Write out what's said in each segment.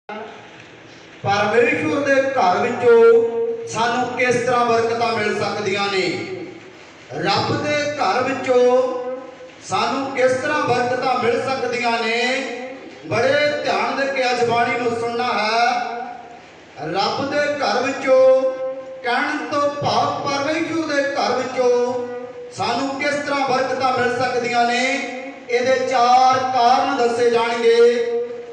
परमेश्वर के घर विचों सानू किस तरह बरकतां मिल सकदियां ने। रब के घर विचों सानू किस तरह बरकतां मिल सकदियां ने, बड़े ध्यान दे के अज बाणी नूं सुनना है। रब के घर विचों कहण तो भाव परमेश्वर के घर विचों सानू किस तरह बरकतां मिल सकदियां ने, इहदे चार कारण दसे जाणगे।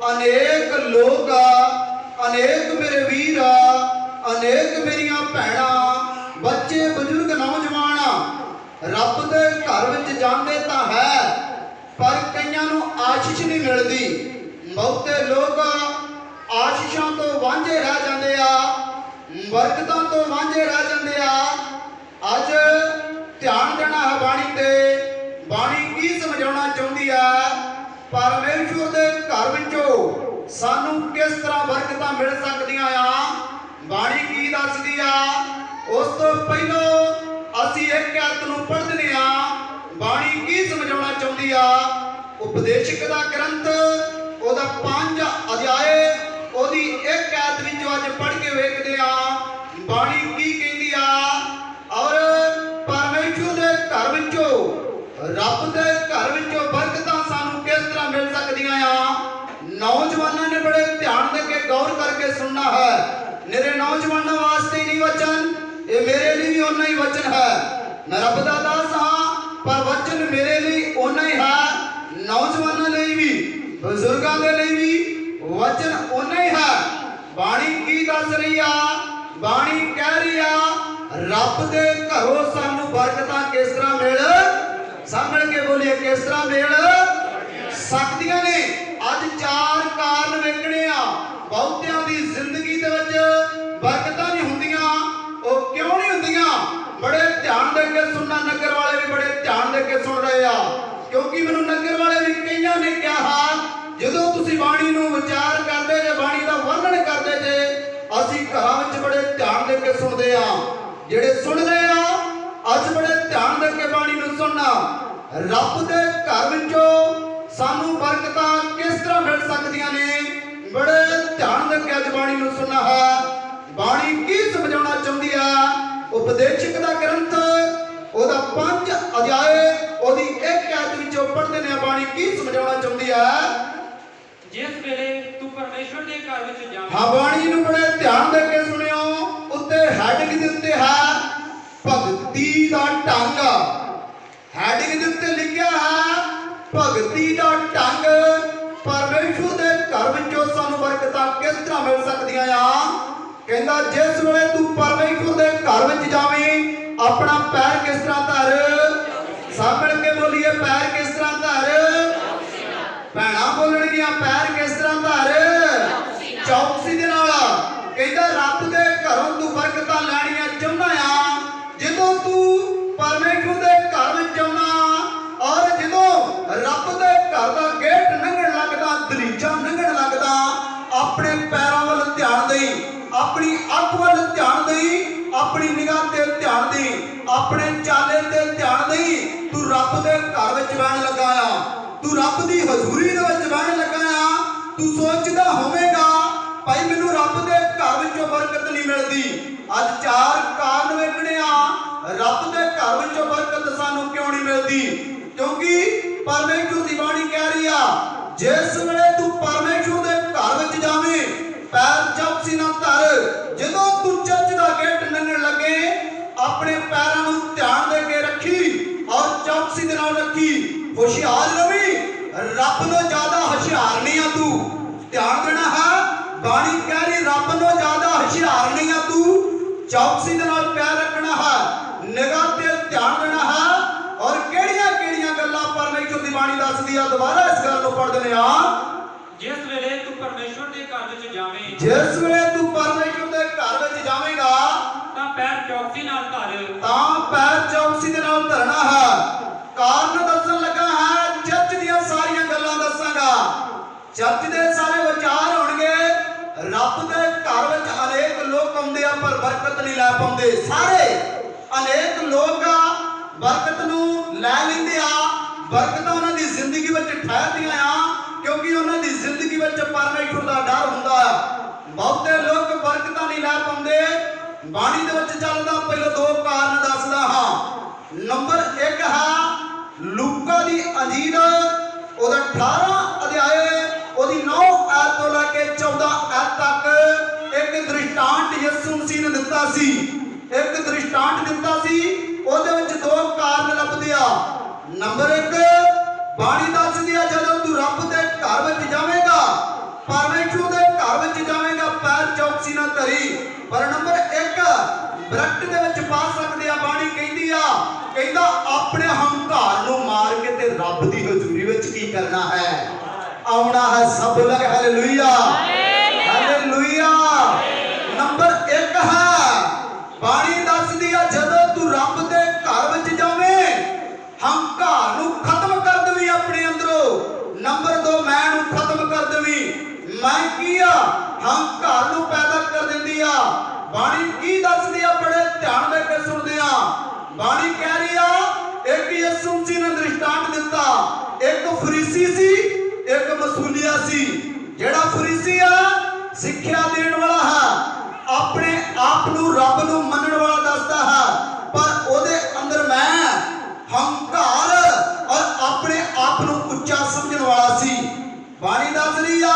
अनेक लोग अनेक मेरे वीर अनेक मेरिया भैणा बच्चे बजुर्ग नौजवान रब के घर विच जांदे तां है, पर कईयां नूं आशीष नहीं मिलती। बहुते लोग आशीषां तो वांझे रह जांदे आ, बरकतां तो वांझे रह जांदे आ। अज ध्यान देना है बाणी ते। बाणी की समझाउणा चाहुंदी है, परमेश्वर के घर विचों सानू किस तरह बरकतां मिल सकदियां आ। बाणी की दसदी आ, उस तो पहलों असीं एक आयत नूं पढ़दे आ। बाणी की समझाउणा चाहुंदी आ, उपदेशक दा ग्रंथ ओदा 5 अध्याय ओदी एक आयत विचों अज पढ़ के वेखदे आ। बाणी की कहंदी आ, और परमेश्वर के घर विचों रब के घर विचों बरकतां सानू किस तरह मिल सकदियां आ। नौजवानों ने बड़े ध्यान दे के गौर करके सुनना है। मेरे नौजवानों वास्ते ही नहीं वचन, ये मेरे लिए भी उन्ना ही वचन है। मैं रब दा दास हां, पर वचन मेरे लिए उन्ना ही है। नौजवानों लिए भी बुजुर्गों के लिए भी वचन उन्ना ही है। बाणी की दस रही आ, बाणी कह रही आ, रब दे घरों सानू बरकतां किस तरह मिल सामने के बोलिए किस तरह मिल सकदियां ने। अज चार कारण वेखणे आ। बहुतियां दी जिंदगी दे विच बरकतां नहीं हुंदियां। ओ क्यों नहीं हुंदियां? बड़े ध्यान दे के सुनना, नगर वाले भी बड़े ध्यान दे के सुन रहे आ, क्योंकि मैनूं नगर वाले भी कईयां ने कहा जदों तुसीं बाणी नूं विचार करदे जे, बाणी दा वर्णन करदे जे, असीं घरां विच बड़े ध्यान दे के सुनदे आ। ਜਿਹੜੇ सुन रहे आ अज बड़े ध्यान दे के बाणी नूं सुनना। रब दे घर विचों सानू बरकतां किस तरह मिल सकदियां ने, बड़े ध्यान दे के अज बाणी नूं सुनना है। बाणी की समझाउणा चाहुंदी है, उपदेशक दा ग्रंथ ओदा 5 अध्याय ओदी एक आयत विचों पढ़दे ने। बाणी की समझाउणा चाहुंदी है, जिस वेले तू परमेश्वर के घर विच जावे। हां, बाणी नूं बड़े ध्यान दे के सुनियो। उत्ते हैडिंग दे उत्ते है भगती दा ढंग। हैडिंग दे उत्ते लिखिया है भगती दा ढंग। परमेश्वर दे घर विचों सानू बरकतां किस तरह मिल सकदियां आ। कहंदा जिस वेले तू परमेश्वर दे घर विच जावें, अपना पैर किस तरह धर। सब मिल के बोलिए, पैर किस तरह धर। भैणा बोलणगियां, पैर किस तरह धर। चौकसी दे नाल। कहंदा रब दे घरों तू बरकतां लैणियां चाहुंदा आ, जदों तू परमेश्वर दे घर विच जाना, और जदों रब दे घर दा गेट लंघण लगदा, दलीचा लंघण लगदा, अपने पैरां वल ध्यान देई, अपनी अख वल ध्यान देई, अपनी निगाह ते ध्यान देई, अपने चाले ते ध्यान देई। तू रब दे घर विच बहण लगा आ, तू रब दी हजूरी दे विच बहण लगा आ। तू सोचदा होवेगा भाई मैनू रब दे घर विचों बरकत नहीं मिलती। अज चार कारण वेखणे आ, रब दे घर विचों बरकत सानू क्यों नहीं मिलती। क्योंकि परमेश्वर दी बाणी कह रही आ, जिस वेले तू परमेश्वर दे घर विच जावें, पैर चौकसी ना धर। जदों तू चर्च दा गेट लंघण लगे, अपने पैरां नूं ध्यान दे के रखी और चौकसी दे नाल रखी। होशियार रवी, रब नालों ज्यादा होशियार नहीं आ तू। ध्यान देना है, बाणी कह रही रब नालों ज्यादा होशियार नहीं आ तू। चौकसी दे नाल पैर रखना है, निगाह ते ध्यान देना है। और केड़ियां-केड़ियां गल्लां परमेश्वर दी बाणी दसदी आ। दोबारा इस गल नूं पढ़ देने आ, जिस वेले तू परमेश्वर के घर विच जावे। जिस वेले तू परमेश्वर दे घर विच जावेगा, तां पैर चौकसी नाल धर। तां पैर चौकसी दे नाल धरना है। कारण दसन लगा है, चर्च दीयां सारियां गल्लां दसांगा। चर्च दे सारे विचार होणगे। रब दे घर विच अनेक लोग आउंदे आ, पर बरकत नहीं लै पाउंदे। सारे अनेक लोग बरकत नूं लै लैंदे आ, बरकतां उन्हां दी जिंदगी विच ठहरदियां आ, क्योंकि उन्हां दी जिंदगी विच परमेश्वर दा डर हुंदा है। ਬਾਣੀ ਦੇ ਵਿੱਚ ਚੱਲਦਾ ਪਹਿਲਾਂ ਦੋ ਕਾਰਨ ਦੱਸਦਾ ਹਾਂ। ਨੰਬਰ 1 ਹੈ ਲੂਕਾ ਦੀ ਅੰਜੀਲ ਉਹਦਾ 18 ਅਧਿਆਏ ਉਹਦੀ 9 ਆਇਤ ਤੋਂ ਲੈ ਕੇ 14 ਆਇਤ ਤੱਕ ਇੱਕ ਦ੍ਰਿਸ਼ਟਾਂਤ ਯਿਸੂ ਮਸੀਹ ਨੇ ਦਿੱਤਾ ਸੀ। ਇੱਕ ਦ੍ਰਿਸ਼ਟਾਂਤ ਦਿੱਤਾ ਸੀ, ਉਹਦੇ ਵਿੱਚ ਦੋ ਕਾਰਨ ਲੱਭਦੇ ਆ। ਨੰਬਰ 1 ਬਾਣੀ ਦੱਸਦੀ ਆ ਜਦੋਂ ਤੂੰ ਰੱਬ ਦੇ ਘਰ ਵਿੱਚ ਜਾਵੇਂਗਾ, ਪਰਮੇਸ਼ਰ ਦੇ ਘਰ ਵਿੱਚ ਜਾਵੇਂਗਾ, ਪੈਰ ਚੌਕਸੀ ਨਾ ਧਰੀ। ਪਰ ਨੰਬਰ 1 ਬ੍ਰੈਕਟ ਦੇ ਵਿੱਚ ਪਾ ਸਕਦੇ ਆ। ਬਾਣੀ ਕਹਿੰਦੀ ਆ, ਕਹਿੰਦਾ ਆਪਣੇ ਹੰਕਾਰ ਨੂੰ ਮਾਰ ਕੇ ਤੇ ਰੱਬ ਦੀ ਹਜ਼ੂਰੀ ਵਿੱਚ ਕੀ ਕਰਨਾ ਹੈ, ਆਉਣਾ ਹੈ। ਸਭ ਲਗ ਹਾਲੇਲੂਇਆ, ਹਾਲੇਲੂਇਆ। ਨੰਬਰ 1 ਹੈ ਬਾਣੀ ਦੱਸਦੀ ਆ ਜਦੋਂ ਤੂੰ ਰੱਬ ਦੇ ਘਰ ਵਿੱਚ ਜਾਵੇਂ, ਹੰਕਾਰ ਨੂੰ ਖਤਮ ਕਰ ਦੇਵੀਂ ਆਪਣੇ ਅੰਦਰੋਂ। ਨੰਬਰ 2 ਮੈਂ ਨੂੰ ਖਤਮ ਕਰ ਦੇਵੀਂ। ਮੈਂ ਕੀ ਆ, ਹੰਕਾਰ ਨੂੰ ਪੈਦਾ ਕਰ ਦਿੰਦੀ ਆ। ਬਾਣੀ ਕੀ ਦੱਸਦੀ ਆ, ਬੜੇ ਧਿਆਨ ਦੇ ਕੇ ਸੁਣਦੇ ਆ। ਬਾਣੀ ਕਹਿ ਰਹੀ ਆ ਇੱਕ ਯਿਸੂ ਮਸੀਹ ਨੇ ਦ੍ਰਿਸ਼ਟਾਂਤ ਦਿੱਤਾ, ਇੱਕ ਫਰੀਸੀ ਸੀ, ਇੱਕ ਮਸੂਲੀਆ ਸੀ। ਜਿਹੜਾ ਫਰੀਸੀ ਆ ਸਿੱਖਿਆ ਦੇਣ ਵਾਲਾ ਹੈ, ਆਪਣੇ ਆਪ ਨੂੰ ਰੱਬ ਨੂੰ ਮੰਨਣ ਵਾਲਾ ਦੱਸਦਾ ਹੈ, ਪਰ ਉਹਦੇ ਅੰਦਰ ਮੈਂ ਹੰਕਾਰ ਔਰ ਆਪਣੇ ਆਪ ਨੂੰ ਉੱਚਾ ਸਮਝਣ ਵਾਲਾ ਸੀ। ਬਾਣੀ ਦੱਸ ਰਹੀ ਆ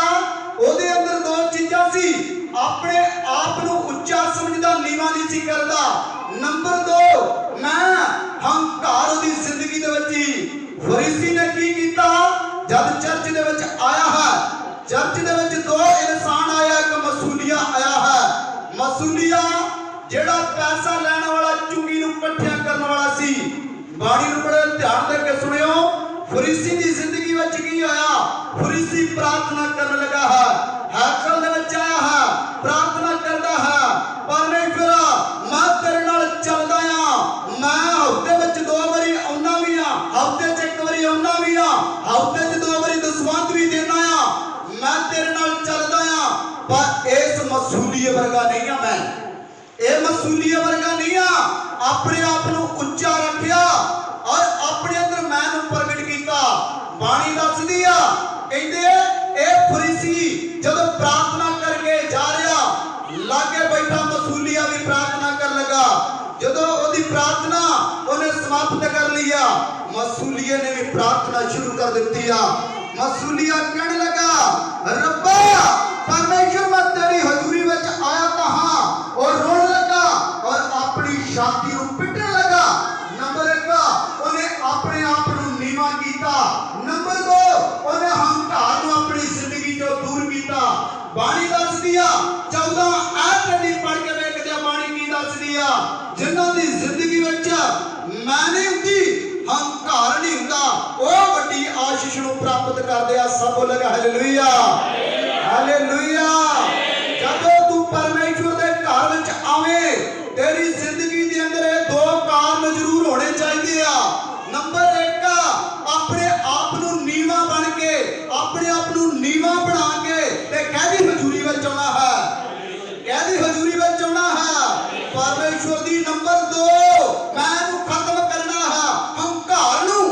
ਉਹਦੇ ਅੰਦਰ ਦੋ ਚੀਜ਼ਾਂ ਸੀ, ਆਪਣੇ ਆਪ ਨੂੰ ਉੱਚਾ ਸਮਝਦਾ, ਨੀਵਾਂ ਨਹੀਂ ਸੀ ਕਰਦਾ। ਨੰਬਰ 2 ਮੈਂ ਹੰਕਾਰ ਉਹਦੀ ਜ਼ਿੰਦਗੀ ਦੇ ਵਿੱਚ ਹੀ। ਫਰੀਸੀ ਨੇ ਕੀ ਕੀਤਾ, ਜਦ ਚਰਚ ਦੇ ਵਿੱਚ ਆਇਆ ਹੈ, ਚਰਚ ਦੇ ਵਿੱਚ ਦੋ ਇਨਸਾਨ ਆਇਆ, ਇੱਕ ਮਸੂਲੀਆ ਆਇਆ ਹੈ। ਮਸੂਲੀਆ ਜਿਹੜਾ ਪੈਸਾ ਲੈਣ ਵਾਲਾ, ਚੁੰਗੀ ਨੂੰ ਇਕੱਠਿਆ ਕਰਨ ਵਾਲਾ ਸੀ। ਬਾਣੀ ਨੂੰ ਬੜੇ ਧਿਆਨ ਦੇ ਕੇ ਸੁਣਿਓ। ਫਰੀਸੀ ਦੀ ਜ਼ਿੰਦਗੀ ਵਿੱਚ ਕੀ ਹੋਇਆ, ਫਰੀਸੀ ਪ੍ਰਾਰਥਨਾ ਕਰਨ ਲੱਗਾ ਹੈ, ਹੈਕਲ ਦੇ ਵਿੱਚ ਆਇਆ ਹੈ, ਪ੍ਰਾਰਥਨਾ ਕਰਦਾ ਹੈ, ਪਰਮੇਸ਼ਵਰ ਮੈਂ ਤੇਰੇ ਨਾਲ ਚੱਲਦਾ ਆ, ਮੈਂ ਹਫ਼ਤੇ ਵਿੱਚ 2 ਵਾਰੀ ਆਉਣਾ ਵੀ ਆ, ਹਫ਼ਤੇ 'ਚ 1 ਵਾਰੀ ਆਉਣਾ ਵੀ ਆ, ਹਫ਼ਤੇ 'ਚ 2 ਵਾਰੀ ਦਸਵੰਧ ਵੀ ਦੇਣਾ ਆ, ਮੈਂ ਤੇਰੇ ਨਾਲ ਚੱਲਦਾ ਆ। ਪਰ ਇਸ ਮਸੂਲੀਏ ਵਰਗਾ ਨਹੀਂ ਆ ਮੈਂ, ਇਹ ਮਸੂਲੀਏ ਵਰਗਾ ਨਹੀਂ ਆ। ਆਪਣੇ ਆਪ ਨੂੰ ਉੱਚਾ ਰੱਖਿਆ ਔਰ ਆਪਣੇ ਅੰਦਰ ਮੈਂ ਨੂੰ ਪ੍ਰਗਟ ਕੀਤਾ। ਬਾਣੀ ਦੱਸਦੀ ਆ, ਕਹਿੰਦੇ ਇਹ ਫਰੀਸੀ ਜਦੋਂ ਪ੍ਰਾਰਥਨਾ ਕਰਕੇ ਜਾ ਰਿਹਾ, ਲਾਗੇ ਬੈਠਾ ਮਸੂਲੀਆ ਵੀ ਪ੍ਰਾਰਥਨਾ ਕਰਨ ਲੱਗਾ। ਜਦੋਂ ਉਹਦੀ ਪ੍ਰਾਰਥਨਾ ਉਹਨੇ ਸਮਾਪਤ ਕਰ ਲਿਆ, ਮਸੂਲੀਏ ਨੇ ਵੀ ਪ੍ਰਾਰਥਨਾ ਸ਼ੁਰੂ ਕਰ ਦਿੱਤੀ ਆ। ਮਸੂਲੀਆ ਕਹਿਣ ਲੱਗਾ, ਰੱਬਾ ਪਰਮੇਸ਼ਰ ਮੈਂ ਤੇਰੀ ਹਜ਼ੂਰੀ ਵਿੱਚ ਆਇਆ ਤਾਂ ਹਾਂ। ਉਹ ਰੋਣ ਲੱਗਾ ਔਰ ਆਪਣੀ ਛਾਤੀ ਨੂੰ ਪਿੱਟਣ ਲੱਗਾ। ਨੰਬਰ 1 ਉਹਨੇ ਆਪਣੇ ਆਪ ਨੂੰ ਨੀਵਾਂ ਕੀਤਾ। ਨੰਬਰ 2 ਉਹਨੇ ਹੰਕਾਰ ਨੂੰ ਆਪਣੀ ਜ਼ਿੰਦਗੀ ਤੋਂ ਦੂਰ ਕੀਤਾ। ਬਾਣੀ ਦੱਸਦੀ ਆ 14 ਆਇਤ ਦੀ ਪੜ੍ਹ ਕੇ ਵੇਖਦੇ ਆ, ਬਾਣੀ ਕੀ ਦੱਸਦੀ ਆ, ਜਿਨ੍ਹਾਂ ਦੀ ਜ਼ਿੰਦਗੀ ਵਿੱਚ ਮੈਂ ਨਹੀਂ ਹੁੰਦੀ, ਹੰਕਾਰ ਨਹੀਂ ਹੁੰਦਾ, ਉਹ ਵੱਡੀ ਆਸ਼ੀਸ਼ ਨੂੰ ਪ੍ਰਾਪਤ ਕਰਦੇ ਆ। ਸਭ ਬੋਲ ਕੇ ਹਾਲੇਲੂਇਆ, ਹਾਲੇਲੂਇਆ। ਜਦੋਂ ਤੂੰ ਪਰਮੇਸ਼ਵਰ ਦੇ ਘਰ ਵਿੱਚ ਆਵੇਂ, ਤੇਰੀ ਜ਼ਿੰਦਗੀ ਦੇ ਅੰਦਰ ਇਹ ਦੋ ਕਾਰਨ ਜ਼ਰੂਰ ਹੋਣੇ ਚਾਹੀਦੇ ਆ। ਨੰਬਰ 1 ਆਪਣੇ ਆਪ ਨੂੰ ਨੀਵਾਂ ਬਣ ਕੇ, ਆਪਣੇ ਆਪ ਨੂੰ ਨੀਵਾਂ ਬਣਾ ਕੇ ਤੇ ਕਹਿਦੀ ਹਜ਼ੂਰੀ ਵਿੱਚ ਆਉਣਾ ਹੈ, ਕਹਿਦੀ ਹਜ਼ੂਰੀ ਵਿੱਚ ਆਉਣਾ ਹੈ ਪਰਮੇਸ਼ਵਰ ਦੀ। ਨੰਬਰ 2 ਮੈਂ ਨੂੰ ਖਤਮ ਕਰਨਾ ਹੈ, ਹੰਕਾਰ ਨੂੰ,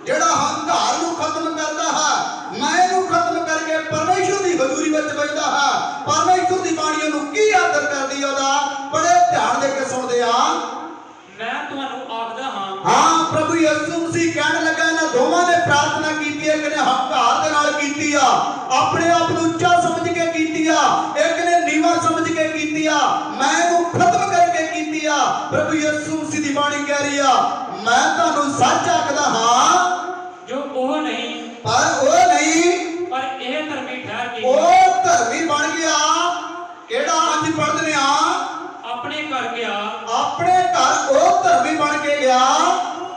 ਜਿਹੜਾ ਹੰਕਾਰ ਨੂੰ ਖਤਮ ਕਰਦਾ ਹੈ, ਮੈਂ ਨੂੰ ਖਤਮ ਕਰਕੇ ਪਰਮੇਸ਼ਵਰ ਦੀ ਹਜ਼ੂਰੀ ਵਿੱਚ ਬੈਠਦਾ ਹੈ। ਪਰਮੇਸ਼ਵਰ ਦੀ ਬਾਣੀ ਨੂੰ ਕੀ ਆਦਰ ਕਰਦੀ, ਉਹਦਾ ਬੜੇ ਧਿਆਨ ਦੇ ਕੇ ਸੁਣਦੇ ਆ। ਮੈਂ ਤੁਹਾਨੂੰ ਆਖਦਾ ਹਾਂ, ਹਾਂ ਪ੍ਰਭੂ ਯਿਸੂ ਮਸੀਹ ਕਹਿਣ ਲੱਗਾ, ਇਹਨਾਂ ਦੋਵਾਂ ਨੇ ਪ੍ਰਾਰਥਨਾ ਕੀਤੀ ਹੈ, ਇੱਕ ਨੇ ਹੰਕਾਰ ਦੇ ਨਾਲ ਕੀਤੀ ਆ, ਆਪਣੇ ਆਪ ਨੂੰ ਉੱਚਾ ਸਮਝ ਕੇ ਕੀਤੀ ਆ, ਇੱਕ ਨੇ ਨੀਵਾਂ ਸਮਝ ਕੇ ਕੀਤੀ ਆ, ਮੈਂ ਨੂੰ ਖਤਮ ਕਰਕੇ ਕੀਤੀ ਆ। ਪ੍ਰਭੂ ਯਿਸੂ ਮਸੀਹ ਦੀ ਬਾਣੀ ਕਹਿ ਰਹੀ ਆ, ਮੈਂ ਤੁਹਾਨੂੰ ਸੱਚ ਆਖਦਾ ਹਾਂ, ਜੋ ਉਹ ਨਹੀਂ, ਪਰ ਉਹ ਨਹੀਂ, ਪਰ ਇਹ ਧਰਮੀ ਠਹਿਰ ਕੇ ਉਹ ਧਰਮੀ ਬਣ ਗਿਆ। ਕਿਹੜਾ ਅੱਜ ਪੜ੍ਹਦੇ ਆ, ਆਪਣੇ ਘਰ ਗਿਆ, ਆਪਣੇ ਘਰ ਉਹ ਧਰਮੀ ਬਣ ਕੇ ਗਿਆ।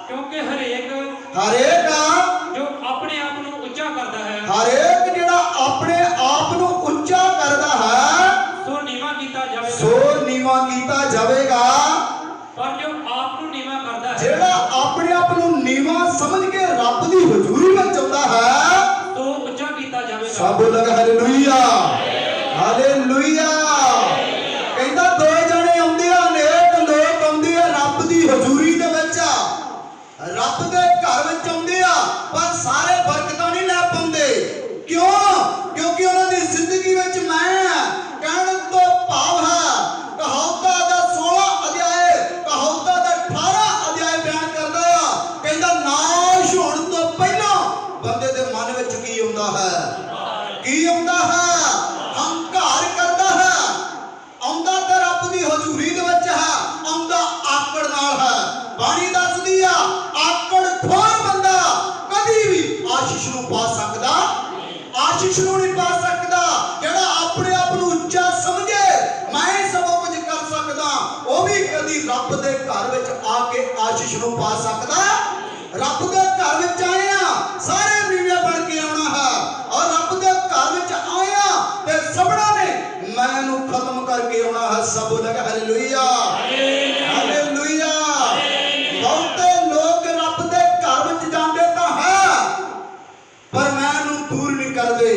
ਕਿਉਂਕਿ ਹਰੇਕ ਹਰੇਕ ਜੋ ਆਪਣੇ ਆਪ ਨੂੰ ਉੱਚਾ ਕਰਦਾ ਹੈ, ਹਰੇਕ ਜਿਹੜਾ ਆਪਣੇ ਆਪ ਨੂੰ ਉੱਚਾ ਕਰਦਾ ਹੈ, ਸੋ ਨੀਵਾਂ ਕੀਤਾ ਜਾਵੇਗਾ। ਸੋ ਨੀਵਾਂ ਕੀਤਾ ਜਾਵੇਗਾ। ਪਰ ਜੋ ਆਪ ਨੂੰ ਨੀਵਾਂ ਕਰਦਾ ਹੈ, ਜਿਹੜਾ ਆਪਣੇ ਆਪ ਨੂੰ ਨੀਵਾਂ ਸਮਝ ਕੇ ਰੱਬ ਦੀ ਹਜ਼ੂਰੀ ਵਿੱਚ ਆਉਂਦਾ ਹੈ, ਸੋ ਉੱਚਾ ਕੀਤਾ ਜਾਵੇਗਾ। ਸਭ ਲੋਕ ਹਾਲੇਲੂਇਆ, ਹਾਲੇਲੂਇਆ। ਕਹਿੰਦਾ ਦੋ ਜਣੇ ਆਉਂਦੇ ਆ, ਅਨੇਕ ਲੋਕ ਆਉਂਦੇ ਆ ਰੱਬ ਦੀ ਹਜ਼ੂਰੀ ਦੇ ਵਿੱਚ, ਰੱਬ ਦੇ ਘਰ ਵਿੱਚ ਆਉਂਦੇ ਆ, ਪਰ ਸਾਰੇ ਬਰਕਤਾਂ ਨਹੀਂ ਲੈ ਪਾਉਂਦੇ। ਕਿਉਂ? ਕਿਉਂਕਿ ਉਹਨਾਂ ਦੀ ਜ਼ਿੰਦਗੀ ਵਿੱਚ ਮੈਂ ਕਹਿਣ ਤੋਂ ਭਾਵ ਹੈ, ਕਹਾਵਤਾਂ ਦਾ 16 आशीष नूं नहीं पा सकदा। जिहड़ा अपने आप नूं उच्चा समझे मैं ही सब कुछ कर सकदा, वो भी कदी रब दे घर विच आके आशीष नूं पा सकदा। रब दे घर विच आया सारे नीवे बन के आना है, और रब दे घर विच आया ते सबना ने मैनू खत्म करके आना है। सब बोलेगा हालेलुया हालेलुया। बहुते लोग रब दे घर विच जांदे तां है पर मैनू दूर नहीं करते,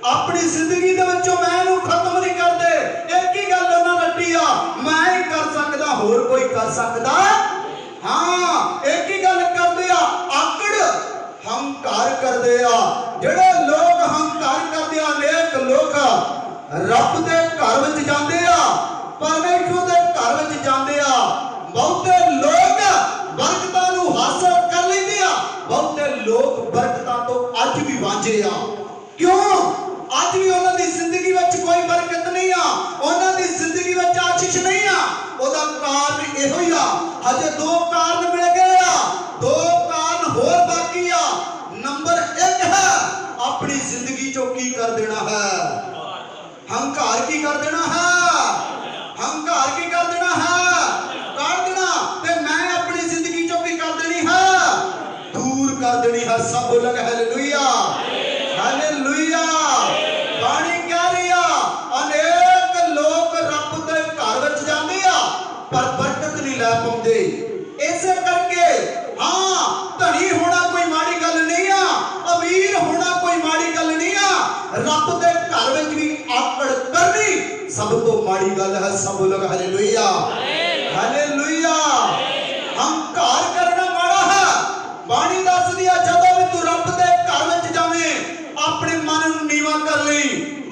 अपनी जिंदगी दे विचों मैनू खत्म नहीं करते। एक ही गल उन्हां रट्टी आ, मैं ही कर सकदा, होर कोई कर सकदा? हाँ, एक ही गल करदे आ, आकड़ हंकार करदे आ। जेड़े लोग हंकार करदे आ, अनेक लोग रब दे घर विच जांदे आ, परमेश्वर दे घर विच जांदे आ। बहुते लोग बरकतां नूं हासिल कर लैंदे आ, बहुते लोग बरकतां तो अज भी वांझे आ। क्यों? अज भी उन्हां दी जिंदगी विच कोई बरकत नहीं आ, उन्हां दी जिंदगी विच आशीष नहीं आ। ओदा कारण इहो ही आ, हजे दो कारण मिल गए आ, दो कारण होर बाकी आ। नंबर 1 है अपनी जिंदगी चो की कर देना है, हंकार की कर देना है, हंकार की कर देना है, कर देना ते मैं अपनी जिंदगी चो की कर देनी है, दूर कर देनी है। सब बोलेंगे हालेलुया हालेलुया। बाणी कह रही आ, अनेक लोग रब दे घर विच जांदे आ पर बरकत नहीं लै पाउंदे। इसे करके हाँ, धनी होना कोई माड़ी गल नहीं आ, अमीर होना कोई माड़ी गल नहीं आ, रब दे घर विच भी आकड़ करनी सब तो माड़ी गल है। सब लोग हालेलुया हालेलुया। हंकार करना माड़ा है। बाणी दस दिया, जदों भी तू रब दे घर विच जावें अपने मन नूं नीवा कर लई।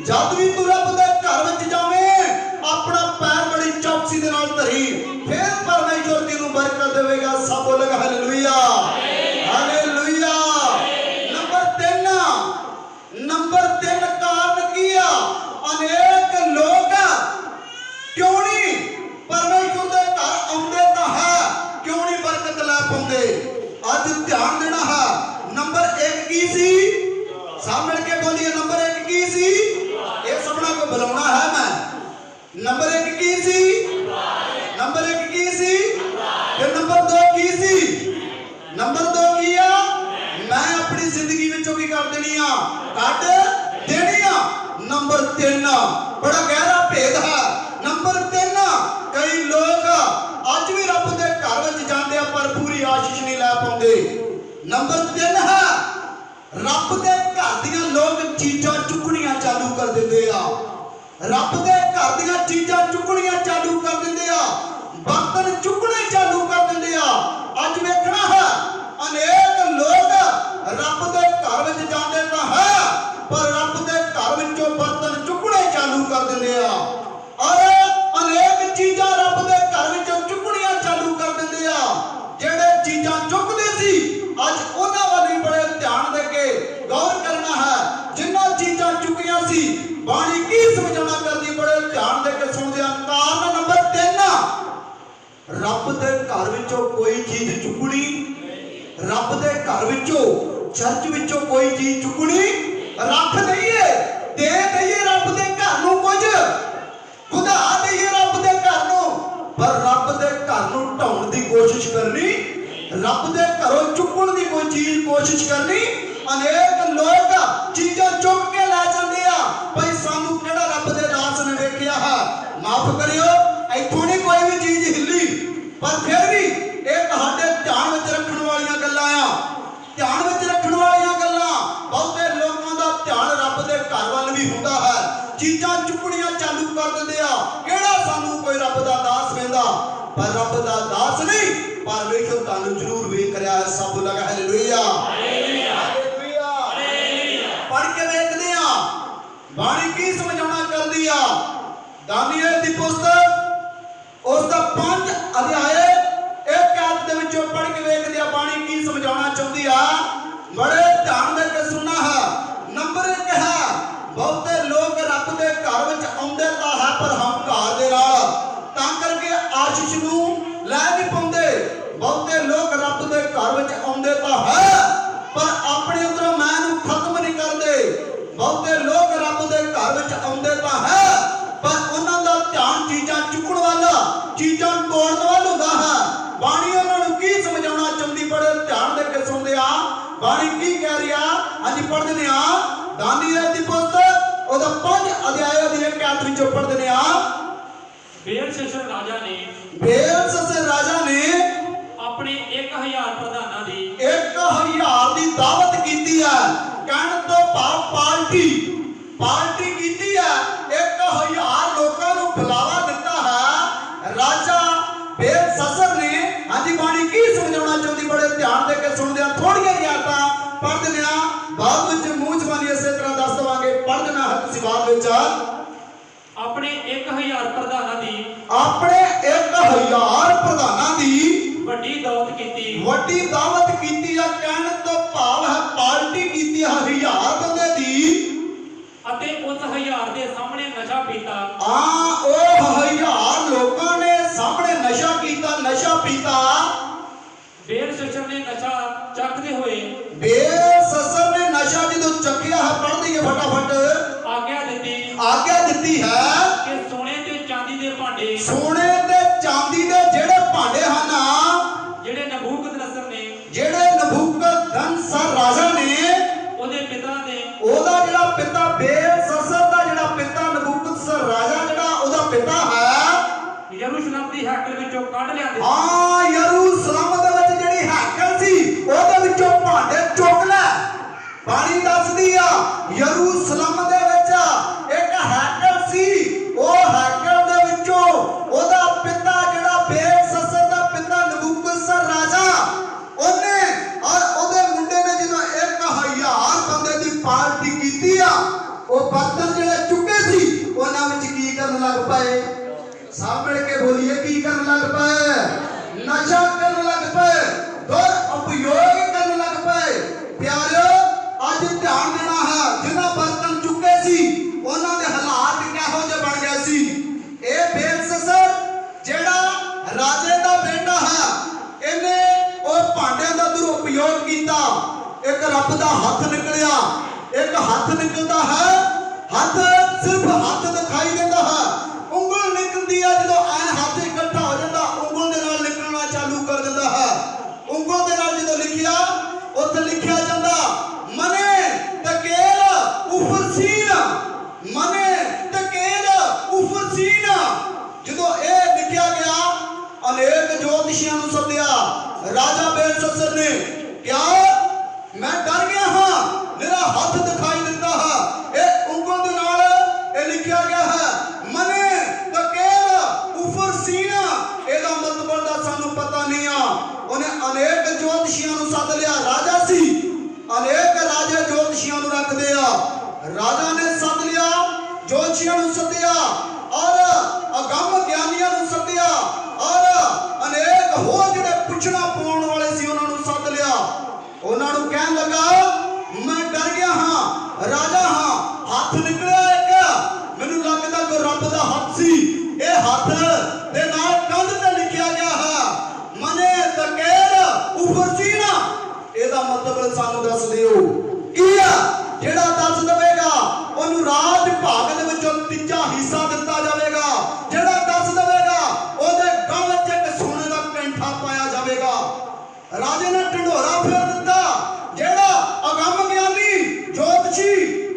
जद भी तू रब दे घर विच जावें अपना पैर बड़ी चौकसी दे नाल धरी, फिर परमेश्वर तेनूं बरकत देवेगा। सब बोलेगा हालेलुया हालेलुया। नंबर 3 कारण की आ, अनेक लोग क्यों नहीं परमेश्वर दे घर आउंदे तां है, क्यों नहीं बरकत लै पाउंदे? अज ध्यान देना है। नंबर 1 की सी? सब मिल के बोलिए, नंबर 1 की सी? ये सबना को बुलाना है मैं। नंबर 1 की सी? नंबर 1 की सी? फिर नंबर 2 की सी? नंबर 2 की आ? मैं अपनी जिंदगी विचों की कर देनी आ, कट देनी आ। नंबर 3 बड़ा गहरा भेद है। नंबर 3 कई लोग अज भी रब दे घर विच जांदे आ पर पूरी आशीष नहीं लै पाउंदे। नंबर 3 है रब दे घर दियां लोग चीज़ां चुकणियां चालू कर दिंदे आ, रब दे घर दियां चीज़ां चुकणियां चालू कर दिंदे आ, बर्तन चुकने चालू कर दिंदे आ। अज वेखना है अनेक लोग रब दे घर विच जांदे तां है पर रब दे घर विचों बर्तन चुकने चालू कर दिंदे आ, और अनेक चीज़ां रब दे घर विचों चुकणियां चालू कर दिंदे आ। जेड़े चीज़ां चुकदे सी अज उन्हां वल भी बड़े ध्यान दे के गौर करना है। जिन्हां चीज़ां चुकियां सी बाणी की समझाना करदी, बड़े ध्यान दे के सुनदे आ। कारण नंबर 3 रब दे घर विचों कोई चीज़ चुकनी, रब दे घर विचों चर्च विचों कोई चीज़ चुकनी रख दईए, दे दईए रब दे घर नूं, कुछ खुदा दईए रब दे घर नूं, पर रब दे घर नूं ढाउण दी कोशिश करनी, रब दे घरों चुकण दी कोई चीज़ कोशिश करनी। अनेक लोग चीज़ां चुक के लै जांदे आ, भाई सानू किहड़ा रब दे दास ने वेखिया है, माफ करियो इत्थों नहीं कोई भी चीज़ हिली, पर फिर भी ये तुहाडे ध्यान विच रखण वालियां गल्लां आ, ध्यान विच रखण वालियां गल्लां। बहुते लोगों दा ध्यान रब दे घर वल भी हुंदा है, चीज़ां चुकणियां चालू कर दिंदे आ, किहड़ा सानू कोई रब दा दास वेंदा, पर रब दा दास नहीं, परमेश्वर तुहानू जरूर वेख रहा है। सब बोलेगा हालेलुया हालेलुया। पढ़ के देखदे आ बाणी की समझाउणा करदी आ। दानियल दी पुस्तक उसदा 5 अध्याय 1 आयत दे विचों पढ़ के वेखदे आ बाणी की समझाउणा चाहुंदी आ। बड़े ध्यान दे के सुनना है। नंबर 1 है बहुते लोग रब दे घर विच आउंदे तां है पर हंकार दे नाल, तां करके आशीष नूं लै नहीं पाउंदे। बहुते लोग रब दे घर विच आउंदे तां है पर अपने अंदरों मैं नूं खत्म नहीं करदे। बहुते ਅਧਿਆਇ ਦੀ 1 ਆਇਤ ਵਿੱਚੋਂ ਪੜ੍ਹਦੇ ਆ। ਬੇਲਸ਼ੱਸਰ ਰਾਜਾ ਨੇ ਬੇਲਸ਼ੱਸਰ ਰਾਜਾ ਨੇ ਆਪਣੇ 1000 ਪ੍ਰਧਾਨਾਂ ਦੀ 1000 ਦੀ ਦਾਵਤ ਕੀਤੀ ਹੈ। ਕਹਿਣ ਤੋਂ ਭਾਵ ਪਾਰਟੀ ਕੀਤੀ ਹੈ। 1000 ਲੋਕਾਂ ਨੂੰ ਬੁਲਾਵਾ ਦਿੱਤਾ ਹੈ ਰਾਜਾ ਬੇਲਸ਼ੱਸਰ ਨੇ। ਹਾਂਜੀ ਬਾਣੀ ਕੀ ਸਮਝਾਉਣਾ ਚਾਹੁੰਦੀ, ਬੜੇ ਧਿਆਨ ਦੇ ਕੇ ਸੁਣਦੇ ਆ। ਥੋੜੀਆਂ ਆਇਤਾਂ ਪੜ੍ਹ ਦਿੰਦੇ ਆ, ਬਾਅਦ ਵਿੱਚ ਮੂੰਹ ਜ਼ਬਾਨੀ ਇਸੇ ਤਰ੍ਹਾਂ ਦੱਸ ਦੇਵਾਂਗੇ। ਪੜ੍ਹ ਦੇਣਾ ਹੈ ਤੁਸੀਂ ਬਾਅਦ ਵਿੱਚ। ਆਪਣੇ 1000 ਪ੍ਰਧਾਨਾਂ ਦੀ ਆਪਣੇ 1000 ਪ੍ਰਧਾਨਾਂ ਦੀ ਵੱਡੀ ਦਾਵਤ ਕੀਤੀ ਆ। ਕਹਿਣ ਤੋਂ ਭਾਵ ਹੈ ਪਾਰਟੀ ਕੀਤੀ ਹੈ 1000 ਬੰਦੇ ਦੀ, ਅਤੇ ਉਸ 1000 ਦੇ ਸਾਹਮਣੇ ਨਸ਼ਾ ਪੀਤਾ। ਉਹ 1000 ਲੋਕਾਂ ਨੇ ਸਾਹਮਣੇ ਨਸ਼ਾ ਪੀਤਾ। ਬੇਲਸ਼ੱਸਰ ਨੇ ਨਸ਼ਾ ਚੱਕਦੇ ਹੋਏ ਬੇਲਸ਼ੱਸਰ ਨੇ ਨਸ਼ਾ ਜਦੋਂ ਚੱਕਿਆ ਹੈ, ਪੜ੍ਹ ਦਈਏ ਫਟਾਫਟ। ਆਗਿਆ ਦਿੱਤੀ ਹੈ ਕਿ ਸੋਨੇ ਤੇ ਚਾਂਦੀ ਦੇ ਭਾਂਡੇ ਜਿਹੜੇ ਭਾਂਡੇ ਹਨ, ਜਿਹੜੇ ਨਬੂਕਦਨਸਰ ਰਾਜਾ ਨੇ, ਉਹਦਾ ਜਿਹੜਾ ਪਿਤਾ ਬੇਲਸ਼ੱਸਰ ਦਾ ਜਿਹੜਾ ਪਿਤਾ ਨਬੂਕਦਨਸਰ ਰਾਜਾ ਜਿਹੜਾ ਉਹਦਾ ਪਿਤਾ ਹੈ, ਯਰੂਸ਼ਲਮ ਦੀ ਹੈਕਲ ਵਿੱਚੋਂ ਕੱਢ ਲਿਆਂਦੇ। ਯਰੂਸ਼ਲਮ ਦੇ ਵਿੱਚ ਜਿਹੜੀ ਹੈਕਲ ਸੀ ਉਹਦੇ ਵਿੱਚੋਂ ਭਾਂਡੇ ਚੁੱਕ ਲੈ। ਬਾਣੀ ਦੱਸਦੀ ਆ ਯਰੂਸ਼ਲਮ ਦੇ ਵਿੱਚ ਇੱਕ ਹੈਕਲ ਸੀ। ਉਹ ਹੈਕਲ ਦੇ ਵਿੱਚੋਂ ਉਹਦਾ ਪਿਤਾ ਜਿਹੜਾ ਬੇਲਸ਼ੱਸਰ ਦਾ ਪਿਤਾ ਨਬੂਕਦਨਸਰ ਰਾਜਾ, ਉਹਨੇ ਔਰ ਉਹਦੇ ਮੁੰਡੇ ਨੇ ਜਦੋਂ 1000 ਬੰਦੇ ਦੀ ਪਾਰਟੀ ਕੀਤੀ ਆ, ਉਹ ਬਰਤਨ ਜਿਹੜੇ ਚੁੱਕੇ ਸੀ ਉਹਨਾਂ ਵਿੱਚ ਕੀ ਕਰਨ ਲੱਗ ਪਏ? ਸਭ ਮਿਲ ਕੇ ਬੋਲੀਏ, ਕੀ ਕਰਨ ਲੱਗ ਪਏ? ਨਸ਼ਾ ਕਰਨ ਲੱਗ ਪਏ, ਦੁਰਉਪਯੋਗ ਕਰਨ ਲੱਗ ਪਏ। ਪਿਆਰਿਓ, ਅੱਜ ਧਿਆਨ ਦੇਣਾ ਹੈ, ਜਿਨ੍ਹਾਂ ਬਰਤਨ ਚੁੱਕੇ ਸੀ ਉਹਨਾਂ ਦੇ ਹਾਲਾਤ ਕਿਹੋ ਜਿਹੇ ਬਣ ਗਏ ਸੀ। ਇਹ ਬੇਲਸ਼ੱਸਰ ਜਿਹੜਾ ਰਾਜੇ ਦਾ ਬੇਟਾ ਹੈ, ਇਹਨੇ ਉਹ ਭਾਂਡਿਆਂ ਦਾ ਦੁਰਉਪਯੋਗ ਕੀਤਾ। ਇੱਕ ਰੱਬ ਦਾ ਹੱਥ ਨਿਕਲਿਆ, ਇੱਕ ਹੱਥ ਨਿਕਲਦਾ ਹੈ, ਹੱਥ ਸਿਰਫ ਹੱਥ ਦਿਖਾਈ ਦਿੰਦਾ ਹੈ। ਉਂਗਲ ਨਿਕਲਦੀ ਹੈ, ਜਦੋਂ ਐ ਹੱਥ ਇਕੱਠਾ ਹੋ ਜਾਂਦਾ, ਉਂਗਲ ਦੇ ਨਾਲ ਲਿਖਣਾ ਚਾਲੂ ਕਰ ਦਿੰਦਾ ਹੈ। ਉਂਗਲ ਦੇ ਨਾਲ ਜਦੋਂ ਲਿਖਿਆ, ਉੱਥੇ ਲਿਖਿਆ ਜਾਂਦਾ ਮਨੇ ਤਕੇਲ ਉਫਰਸੀਨ। ਜਦੋਂ ਇਹ ਲਿਖਿਆ ਗਿਆ, ਅਨੇਕ ਜੋਤਿਸ਼ੀਆਂ ਨੂੰ ਸੱਦਿਆ ਰਾਜਾ ਬੇਲਸ਼ੱਸਰ ਨੇ। ਕਿਹਾ ਮੈਂ ਡਰ ਗਿਆ ਹਾਂ, ਮੇਰਾ ਹੱਥ ਦਿਖਾਈ ਦਿੰਦਾ ਹੈ, ਇਹ ਉਂਗਲ ਦੇ ਨਾਲ ਇਹ ਲਿਖਿਆ ਗਿਆ ਹੈ ਮਨੇ ਤਕੇਲ ਉਫਰਸੀਨ। ਇਹਦਾ ਮਤਲਬ ਦਾ ਸਾਨੂੰ ਪਤਾ ਨਹੀਂ ਆ। ਉਹਨੇ ਅਨੇਕ ਜੋਤਿਸ਼ੀਆਂ ਨੂੰ ਸੱਦ ਲਿਆ। ਰਾਜਾ ਸੀ, ਅਨੇਕ ਰਾਜੇ ਜੋਤਿਸ਼ੀਆਂ ਨੂੰ ਰੱਖਦੇ ਆ। ਰਾਜਾ ਨੇ ਸੱਦ ਲਿਆ, ਜੋਤਿਸ਼ੀਆਂ ਨੂੰ ਸੱਦਿਆ, ਔਰ ਅਗੰਮ ਗਿਆਨੀਆਂ ਨੂੰ ਸੱਦਿਆ, ਔਰ ਅਨੇਕ ਹੋਰ ਜਿਹੜੇ ਪੁੱਛਣਾ ਪਾਉਣ ਵਾਲੇ ਸੀ ਉਹਨਾਂ ਨੂੰ ਸੱਦ ਲਿਆ। ਉਹਨਾਂ ਨੂੰ ਕਹਿਣ ਲੱਗਾ ਮੈਂ ਡਰ ਗਿਆ ਹਾਂ, ਰਾਜਾ ਹਾਂ, ਹੱਥ ਨਿਕਲਿਆ ਇੱਕ, ਮੈਨੂੰ ਲੱਗਦਾ ਕੋਈ ਰੱਬ ਦਾ ਹੱਥ ਸੀ। ਇਹ ਹੱਥ ਦੇ ਨਾਲ ਕੰਧ ਤੇ ਲਿਖਿਆ ਗਿਆ ਹੈ ਮਨੇ ਤਕੇਲ ਉਫਰਸੀਨ। ਇਹਦਾ ਮਤਲਬ ਸਾਨੂੰ ਦੱਸ ਦਿਓ ਕੀ ਆ? ਜਿਹੜਾ ਦੱਸ ਦੇਵੇਗਾ ਉਹਨੂੰ ਰਾਜ ਭਾਗ ਦੇ ਵਿੱਚੋਂ 3 ਹਿੱਸਾ ਦਿੱਤਾ ਜਾਵੇਗਾ। ਜਿਹੜਾ ਦੱਸ ਦੇਵੇਗਾ ਉਹਦੇ ਗਲ 'ਚ ਇੱਕ ਸੋਨੇ ਦਾ ਕੈਂਠਾ ਪਾਇਆ ਜਾਵੇਗਾ। ਰਾਜੇ ਨੇ ਢਿੰਡੋਰਾ ਫੇਰ ਦਿੱਤਾ। ਜਿਹੜਾ ਅਗੰਮ ਗਿਆਨੀ ਜੋਤਸ਼ੀ,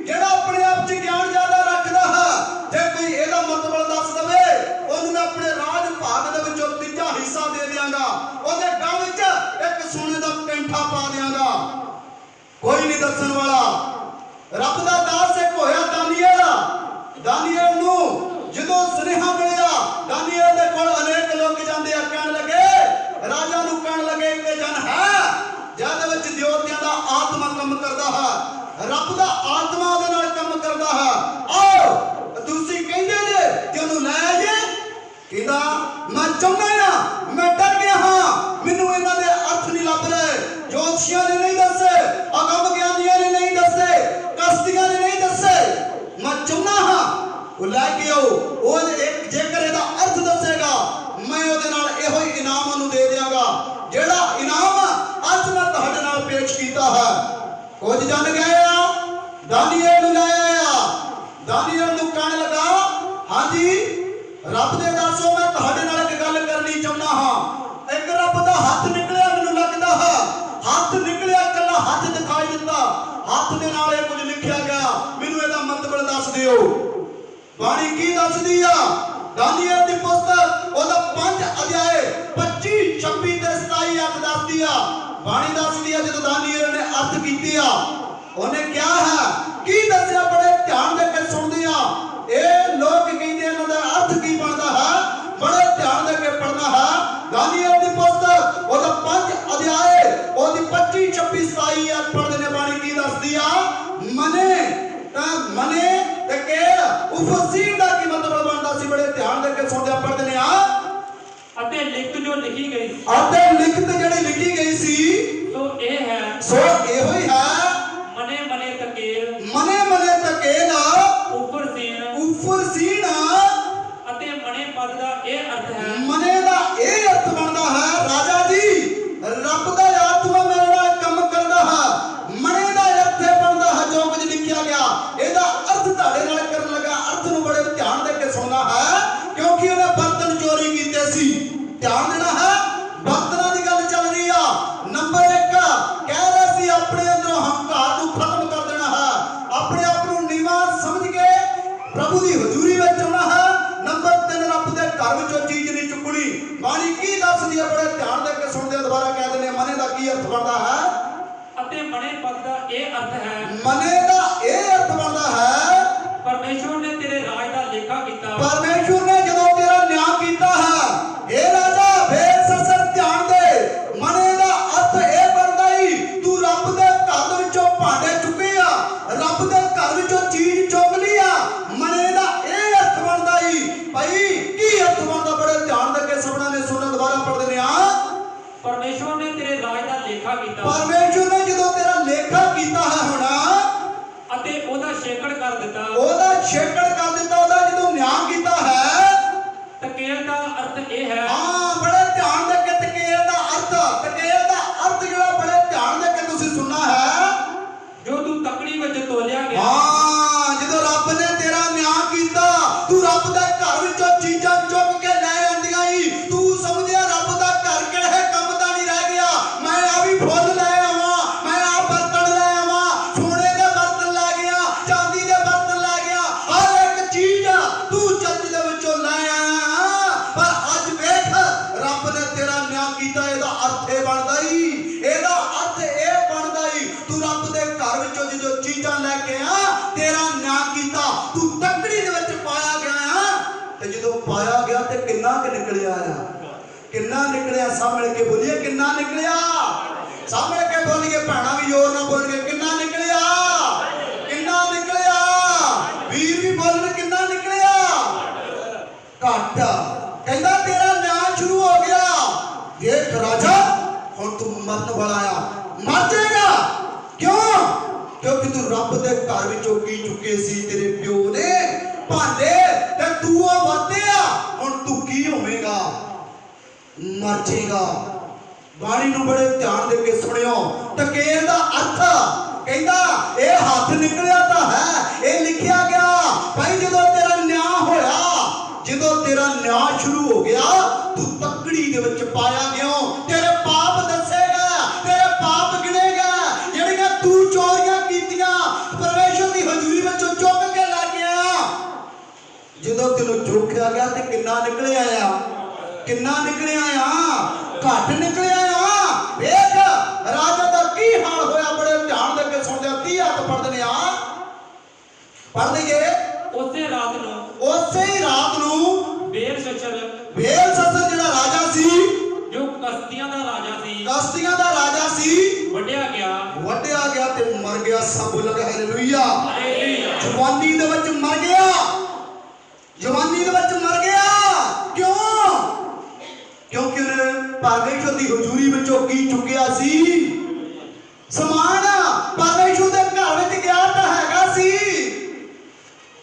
ਜਿਹੜਾ ਆਪਣੇ ਆਪ 'ਚ ਗਿਆਨ ਜ਼ਿਆਦਾ ਰੱਖਦਾ ਹੈ, ਜੇ ਕੋਈ ਇਹਦਾ ਮਤਲਬ ਦੱਸ ਦੇਵੇ, ਉਹਨੂੰ ਮੈਂ ਆਪਣੇ ਰਾਜ ਭਾਗ ਦੇ ਵਿੱਚੋਂ 3 ਹਿੱਸਾ ਦੇ ਦਿਆਂਗਾ, ਉਹਦੇ ਗਲ 'ਚ ਇੱਕ ਸੋਨੇ ਦਾ ਕੈਂਠਾ ਪਾ ਦਿਆਂਗਾ। ਕੋਈ ਨਹੀਂ ਦੱਸਣ ਵਾਲਾ। ਰੱਬ ਦਾ ਦਾਸ ਇੱਕ ਹੋਇਆ ਦਾਨੀਏਲ ਨੂੰ ਜਦੋਂ ਸੁਨੇਹਾ ਮਿਲਿਆ, ਦਾਨੀਏਲ ਦੇ ਕੋਲ ਅਨੇਕ ਲੋਕ ਜਾਂਦੇ ਆ। ਕਹਿਣ ਲੱਗੇ, ਰਾਜਾ ਨੂੰ ਕਹਿਣ ਲੱਗੇ ਕਿ ਜਨ ਹੈ ਜਿਹਦੇ ਵਿੱਚ ਦਿਓਤਿਆਂ ਦਾ ਆਤਮਾ ਕੰਮ ਕਰਦਾ ਹੈ, ਰੱਬ ਦਾ ਆਤਮਾ ਉਹਦੇ ਨਾਲ ਕੰਮ ਕਰਦਾ ਹੈ। ਆਓ ਤੁਸੀਂ ਕਹਿੰਦੇ ਜੇ ਕਿ ਉਹਨੂੰ ਲੈ ਆਈਏ। ਕਹਿੰਦਾ ਮੈਂ ਚਾਹੁੰਦਾ ਹਾਂ, ਮੈਂ ਡਰ ਗਿਆ ਹਾਂ, ਮੈਨੂੰ ਇਹਨਾਂ ਦੇ ਅਰਥ ਨਹੀਂ ਲੱਭ ਰਹੇ। ਜੋਤਸ਼ੀਆਂ ਨੇ ਨਹੀਂ ਦੱਸੇ, ਅਗੰਮ ਗਿਆਨੀਆਂ ਨੇ ਨਹੀਂ ਦੱਸੇ, ਕਸਤੀਆਂ ਨੇ ਨਹੀਂ ਦੱਸੇ। ਮੈਂ ਚਾਹੁੰਦਾ ਹਾਂ ਉਹ ਲੈ ਕੇ ਆਓ। ਉਹ ਜੇਕਰ ਇਹਦਾ ਅਰਥ ਦੱਸੇਗਾ, ਮੈਂ ਉਹਦੇ ਨਾਲ ਇਹੋ ਹੀ ਇਨਾਮ ਉਹਨੂੰ ਦੇ ਦਿਆਂਗਾ, ਜਿਹੜਾ ਇਨਾਮ ਅੱਜ ਮੈਂ ਤੁਹਾਡੇ ਨਾਲ ਪੇਸ਼ ਕੀਤਾ ਹੈ। ਕੁਝ ਜਨ ਗਏ ਆ, ਦਾਨੀਏਲ ਨੂੰ ਲੈ ਆਇਆ। ਦਾਨੀਏਲ ਨੂੰ ਕਹਿਣ ਲੱਗਾ ਹਾਂਜੀ ਰੱਬ ਦੇ ਦਾਸੋ, ਮੈਂ ਤੁਹਾਡੇ ਨਾਲ ਇੱਕ ਗੱਲ ਕਰਨੀ ਚਾਹੁੰਦਾ ਹਾਂ। ਇੱਕ ਰੱਬ ਦਾ ਹੱਥ ਨਿਕਲਿਆ, ਮੈਨੂੰ ਲੱਗਦਾ ਹੈ ਹੱਥ ਨਿਕਲਿਆ, ਇਕੱਲਾ ਹੱਥ ਦਿਖਾਈ ਦਿੱਤਾ, ਹੱਥ ਦੇ ਨਾਲ ਇਹ ਕੁਝ ਲਿਖਿਆ ਗਿਆ, ਮੈਨੂੰ ਇਹਦਾ ਮਤਲਬ ਦੱਸ ਦਿਓ। ਬਾਣੀ ਕੀ ਦੱਸਦੀ ਆ? ਦਾਨੀਏਲ ਦੀ ਪੁਸਤਕ ਉਹਦਾ 5 ਅਧਿਆਏ 25 26 ਤੇ 27 ਅੱਖ ਦੱਸਦੀ ਆ। ਬਾਣੀ ਦੱਸਦੀ ਆ ਜਦੋਂ ਦਾਨੀਏਲ ਨੇ ਅਰਥ ਕੀਤੇ ਆ, ਉਹਨੇ ਕਿਹਾ ਹੈ ਕੀ ਦੱਸਿਆ, ਬੜੇ ਧਿਆਨ ਦੇ ਕੇ ਸੁਣਦੇ ਆ। ਇਹ ਲੋਕ ਕਹਿੰਦੇ ਇਹਨਾਂ ਦਾ ਅਰਥ ਕੀ ਬਣਦਾ ਹੈ, ਬੜੇ ਧਿਆਨ ਦੇ ਕੇ ਪੜਨਾ ਹੈ। ਦਾਨੀਏਲ ਦੀ ਪੁਸਤਕ ਉਹਦਾ 5 ਅਧਿਆਏ ਉਹਦੀ 25 26 27 ਅੱਖ ਪੜਦੇ ਨੇ। ਬਾਣੀ ਕੀ ਦੱਸਦੀ ਆ? ਮਨੇ ਤਾਂ ਮਨੇ ਤੇ ਕਿ ਉਫਸੀਰ ਦਾ ਕੀ ਮਤਲਬ ਬਣਦਾ ਸੀ? ਬੜੇ ਧਿਆਨ ਦੇ ਕੇ ਸੁਣਦੇ ਪੜਦੇ ਨੇ ਆ। ਅਤੇ ਲਿਖਤ ਜੋ ਲਿਖੀ ਗਈ ਸੀ, ਅਤੇ ਲਿਖਤ ਜਿਹੜੀ ਲਿਖੀ ਗਈ ਸੀ ਸੋ ਇਹ ਹੈ, ਸੋ ਇਹੋ ਹੀ ਹੈ। ਮਨੇ ਮਨੇ ਤਕੇਲ, ਮਨੇ ਮਨੇ ਤਕੇਲ, ਉਪਰ ਸੀਨ ਉਫਰ ਸੀਨ। ਅਤੇ ਮਨੇ ਪਦ ਦਾ ਇਹ ਅਰਥ ਹੈ। ਮਨੇ ਦਾ ਇਹ ਅਰਥ ਬਣਦਾ ਹੈ ਰਾਜਾ ਜੀ ਰੱਬ ਦਾ ਆਤਮਾ ਮੇਰੇ ਨਾਲ ਕੰਮ ਕਰਦਾ ਹੈ। ਮਨੇ ਦਾ ਅਰਥ ਇਹ ਬਣਦਾ ਹੈ ਜੋ ਕੁਝ ਲਿਖਿਆ ਗਿਆ ਇਹਦਾ ਅਰਥ ਤੁਹਾਡੇ ਨਾਲ ਕਰਨ ਲੱਗਾ। ਅਰਥ ਨੂੰ ਬੜੇ ਧਿਆਨ ਦੇ ਕੇ ਸੁਣਨਾ ਹੈ ਕਿਉਂਕਿ ਉਹਨੇ ਬਰਤਨ ਚੋਰੀ ਕੀਤੇ ਸੀ। ਧਿਆਨ ਦੇਣਾ ਹੈ, ਬਰਤਨਾਂ ਦੀ ਗੱਲ ਚੱਲ ਰਹੀ ਆ। ਨੰਬਰ 1 ਕਹਿ ਰਿਹਾ ਸੀ ਆਪਣੇ ਅੰਦਰੋਂ ਹੰਕਾਰ ਨੂੰ ਖਤਮ ਕਰ ਦੇਣਾ ਹੈ, ਆਪਣੇ ਆਪ ਨੂੰ ਨੀਵਾਂ ਸਮਝ ਕੇ ਪ੍ਰਭੂ ਦੀ ਹਜ਼ੂਰੀ ਵਿੱਚ ਆਉਣਾ ਹੈ। ਨੰਬਰ 3 ਰੱਬ ਦੇ ਘਰ ਵਿੱਚੋਂ ਚੀਜ਼ ਨਹੀਂ ਚੁੱਕਣੀ। ਬਾਣੀ ਕੀ ਦੱਸਦੀ ਹੈ? ਬੜੇ ਧਿਆਨ ਦੇ ਕੇ ਸੁਣਦੇ, ਦੁਬਾਰਾ ਕਹਿ ਦਿੰਦੇ ਮਨੇ ਦਾ ਕੀ ਅਰਥ ਬਣਦਾ ਹੈ? ਅਤੇ ਮਨੇ ਪਦ ਦਾ ਇਹ ਅਰਥ ਹੈ। ਮਨੇ ਦਾ ਇਹ ਅਰਥ ਬਣਦਾ ਹੈ ਪਰਮੇਸ਼ਵਰ ਨੇ ਤੇਰੇ ਰਾਜ ਦਾ ਲੇਖਾ ਕੀਤਾ। ਪਰਮੇਸ਼ਵਰ ਨੇ ਜਦੋਂ ਤੇਰਾ ਨਿਆਂ ਕੀਤਾ ਹੈ। ਇਹ ਰਾਜਾ ਬੇਸਸਰ ਧਿਆਨ ਦੇ, ਮਨੇ ਦਾ ਅਰਥ ਇਹ ਬਣਦਾ ਹੀ ਤੂੰ ਰੱਬ ਦੇ ਘਰ ਵਿੱਚੋਂ ਭਾਂਡੇ ਚੁੱਕੇ ਆ, ਰੱਬ ਦੇ ਘਰ ਵਿੱਚੋਂ ਚੀਜ਼ ਚੁੱਕ ਲਈ ਆ। ਮਨੇ ਦਾ ਇਹ ਅਰਥ ਬਣਦਾ ਹੀ ਭਾਈ ਕੀ ਅਰਥ ਬਣਦਾ? ਬੜੇ ਧਿਆਨ ਦੇ ਕੇ ਸਭਨਾਂ ਨੇ ਸੁਣਨਾ, ਦੁਬਾਰਾ ਪੜ੍ਹਦੇ ਨੇ ਆ। ਪਰਮੇਸ਼ਵਰ ਨੇ ਤੇਰੇ ਰਾਜ ਦਾ ਲੇਖਾ ਕੀਤਾ। ਪਰਮੇਸ਼ਵਰ ਨੇ ਜਦੋਂ ਤੇਰਾ ਲੇਖਾ ਕੀਤਾ ਹੈ ਹੁਣ ਅਤੇ ਉਹਦਾ ਛੇਕੜ ਕਰ ਦਿੱਤਾ। ਉਹਦਾ ਛੇਕੜ ਕਰ ਦਿੱਤਾ, ਉਹਦਾ ਜਦੋਂ ਨਿਆਂ ਕੀਤਾ ਹੈ। ਤਕੇਲ ਦਾ ਅਰਥ ਇਹ ਹੈ। ਹਾਂ, ਬੜੇ ਧਿਆਨ ਦੇ ਕੇ ਤਕੇਲ ਦਾ ਅਰਥ, ਤਕੇਲ ਦਾ ਅਰਥ ਜਿਹੜਾ ਬੜੇ ਧਿਆਨ ਦੇ ਕੇ ਤੁਸੀਂ ਸੁਣਨਾ ਹੈ। ਜੋ ਤੂੰ ਤਕੜੀ ਵਿੱਚ ਤੋਲਿਆ ਗਿਆ। ਹਾਂ, ਜਦੋਂ ਰੱਬ ਨੇ ਤੇਰਾ ਨਿਆਂ ਕੀਤਾ, ਤੂੰ ਰੱਬ ਦੇ ਘਰ ਵਿੱਚੋਂ ਚੀਜ਼ਾਂ ਚੁੱਕ ਕੇ ਲੈ ਆਂਦੀਆਂ ਹੀ। ਤੂੰ ਸਮਝਿਆ ਰੱਬ ਦਾ ਘਰ ਕਿਹੜੇ ਕੰਮ ਦਾ ਨਹੀਂ ਰਹਿ ਗਿਆ। ਮੈਂ ਆ ਵੀ ਫੁੱਲ ਲੈ ਆਵਾਂ, ਮੈਂ ਆ ਬਰਤਨ ਲੈ ਆਵਾਂ, ਸੋਨੇ ਦੇ ਬਰਤਨ ਲੈ ਗਿਆ, ਚਾਂਦੀ ਦੇ ਬਰਤਨ ਲੈ ਗਿਆ, ਹਰ ਇੱਕ ਚੀਜ਼ ਤੂੰ ਚਰਚ ਦੇ ਵਿੱਚੋਂ ਲੈ ਆਇਆ। ਪਰ ਅੱਜ ਵੇਖ ਰੱਬ ਨੇ ਤੇਰਾ ਨਿਆਂ ਕੀਤਾ। ਇਹਦਾ ਅਰਥ ਇਹ ਬਣਦਾ ਹੀ, ਇਹਦਾ ਅਰਥ ਇਹ ਬਣਦਾ ਹੀ ਤੂੰ ਰੱਬ ਦੇ ਘਰ ਵਿੱਚੋਂ ਜਦੋਂ ਚੀਜ਼ਾਂ ਲੈ ਕੇ ਆ, ਤੇਰਾ ਨਿਆਂ ਕੀਤਾ, ਤੂੰ ਤਕੜੀ ਦੇ ਵਿੱਚ ਪਾਇਆ ਗਿਆ ਆ। ਤੇ ਜਦੋਂ ਪਾਇਆ ਗਿਆ ਤੇ ਕਿੰਨਾ ਕਿ ਨਿਕਲਿਆ ਆ? ਕਿੰਨਾ ਨਿਕਲਿਆ? ਸਭ ਮਿਲ ਕੇ ਬੋਲੀਏ ਕਿੰਨਾ ਨਿਕਲਿਆ? ਸਭ ਮਿਲ ਕੇ ਬੋਲੀਏ, ਭੈਣਾਂ ਵੀ ਜ਼ੋਰ ਨਾਲ ਬੋਲਣਗੇ ਕਿੰਨਾ ਨਿਕਲਿਆ? ਕਿੰਨਾ ਨਿਕਲਿਆ? ਵੀਰ ਵੀ ਬੋਲਣ ਕਿੰਨਾ ਨਿਕਲਿਆ? ਘੱਟ। ਕਹਿੰਦਾ ਤੇਰਾ ਨਿਆਂ ਸ਼ੁਰੂ ਹੋ ਗਿਆ। ਦੇਖ ਰਾਜਾ ਹੁਣ ਤੂੰ ਮਰਨ ਵਾਲਾ ਆ, ਮਰ ਜਾਏਗਾ। ਕਿਉਂ? ਕਿਉਂਕਿ ਤੂੰ ਰੱਬ ਦੇ ਘਰ ਵਿੱਚੋਂ ਕੀ ਚੁੱਕੇ ਸੀ। ਤੇਰੇ ਪਿਓ ਨੇ ਭਾਂਡੇ ਤੇ ਤੂੰ ਉਹ ਵਰਤਿਆ। ਹੁਣ ਤੂੰ ਕੀ ਹੋਵੇਂਗਾ? ਮਰ ਜਾਏਗਾ। ਬਾਣੀ ਨੂੰ ਬੜੇ ਧਿਆਨ ਦੇ ਕੇ ਸੁਣਿਓ। ਤਕੇਲ ਦਾ ਅਰਥ ਕਹਿੰਦਾ ਇਹ ਹੱਥ ਨਿਕਲਿਆ ਤਾਂ ਹੈ, ਇਹ ਲਿਖਿਆ ਗਿਆ ਭਾਈ ਜਦੋਂ ਤੇਰਾ ਨਿਆਂ ਹੋਇਆ, ਜਦੋਂ ਤੇਰਾ ਨਿਆਂ ਸ਼ੁਰੂ ਹੋ ਗਿਆ, ਤੂੰ ਤਕੜੀ ਦੇ ਵਿੱਚ ਪਾਇਆ ਗਿਆ। ਤੇਰੇ ਪਾਪ ਦੱਸੇਗਾ, ਤੇਰੇ ਪਾਪ ਗਿਣੇਗਾ। ਜਿਹੜੀਆਂ ਤੂੰ ਚੋਰੀਆਂ ਕੀਤੀਆਂ ਪਰਮੇਸ਼ਰ ਦੀ ਹਜ਼ੂਰੀ ਵਿੱਚੋਂ ਚੁੱਕ ਕੇ ਲੈ ਗਿਆ। ਜਦੋਂ ਤੈਨੂੰ ਚੁੱਕਿਆ ਗਿਆ ਤੇ ਕਿੰਨਾ ਨਿਕਲਿਆ ਆ? ਕਿੰਨਾ ਨਿਕਲਿਆ ਆ? ਘੱਟ ਨਿਕਲਿਆ ਆ। ਵੇਖ ਰਾਜਾ ਦਾ ਕੀ ਹਾਲ ਹੋਇਆ। ਬੜੇ ਧਿਆਨ ਦੇ ਕੇ ਸੁਣਦੇ 30 ਹੱਥ ਪੜ੍ਹਦੇ ਨੇ ਆ। ਪੜ੍ਹ ਲਈਏ। ਉਸੇ ਰਾਤ ਨੂੰ ਬੇਲਸ਼ੱਸਰ ਜਿਹੜਾ ਰਾਜਾ ਸੀ, ਜੋ ਕਸਤੀਆਂ ਦਾ ਰਾਜਾ ਸੀ, ਕਸਤੀਆਂ ਦਾ ਰਾਜਾ ਸੀ, ਵੱਢਿਆ ਗਿਆ ਤੇ ਮਰ ਗਿਆ। ਸਭ ਬੋਲਣਗੇ ਹਾਲੇਲੂਇਆ। ਹਾਲੇਲੂਇਆ। ਜਵਾਨੀ ਦੇ ਵਿੱਚ ਮਰ ਗਿਆ। ਜਵਾਨੀ ਦੇ ਵਿੱਚ ਮਰ ਗਿਆ। ਕਿਉਂ? ਕਿਉਂਕਿ ਉਹਨੇ ਪਰਮੇਸ਼ਰ ਦੀ ਹਜ਼ੂਰੀ ਵਿੱਚੋਂ ਕੀ ਚੁੱਕਿਆ ਸੀ? ਸਮਾਨ। ਪਰਮੇਸ਼ਰ ਦੇ ਘਰ ਵਿੱਚ ਗਿਆ ਤਾਂ ਹੈਗਾ ਸੀ,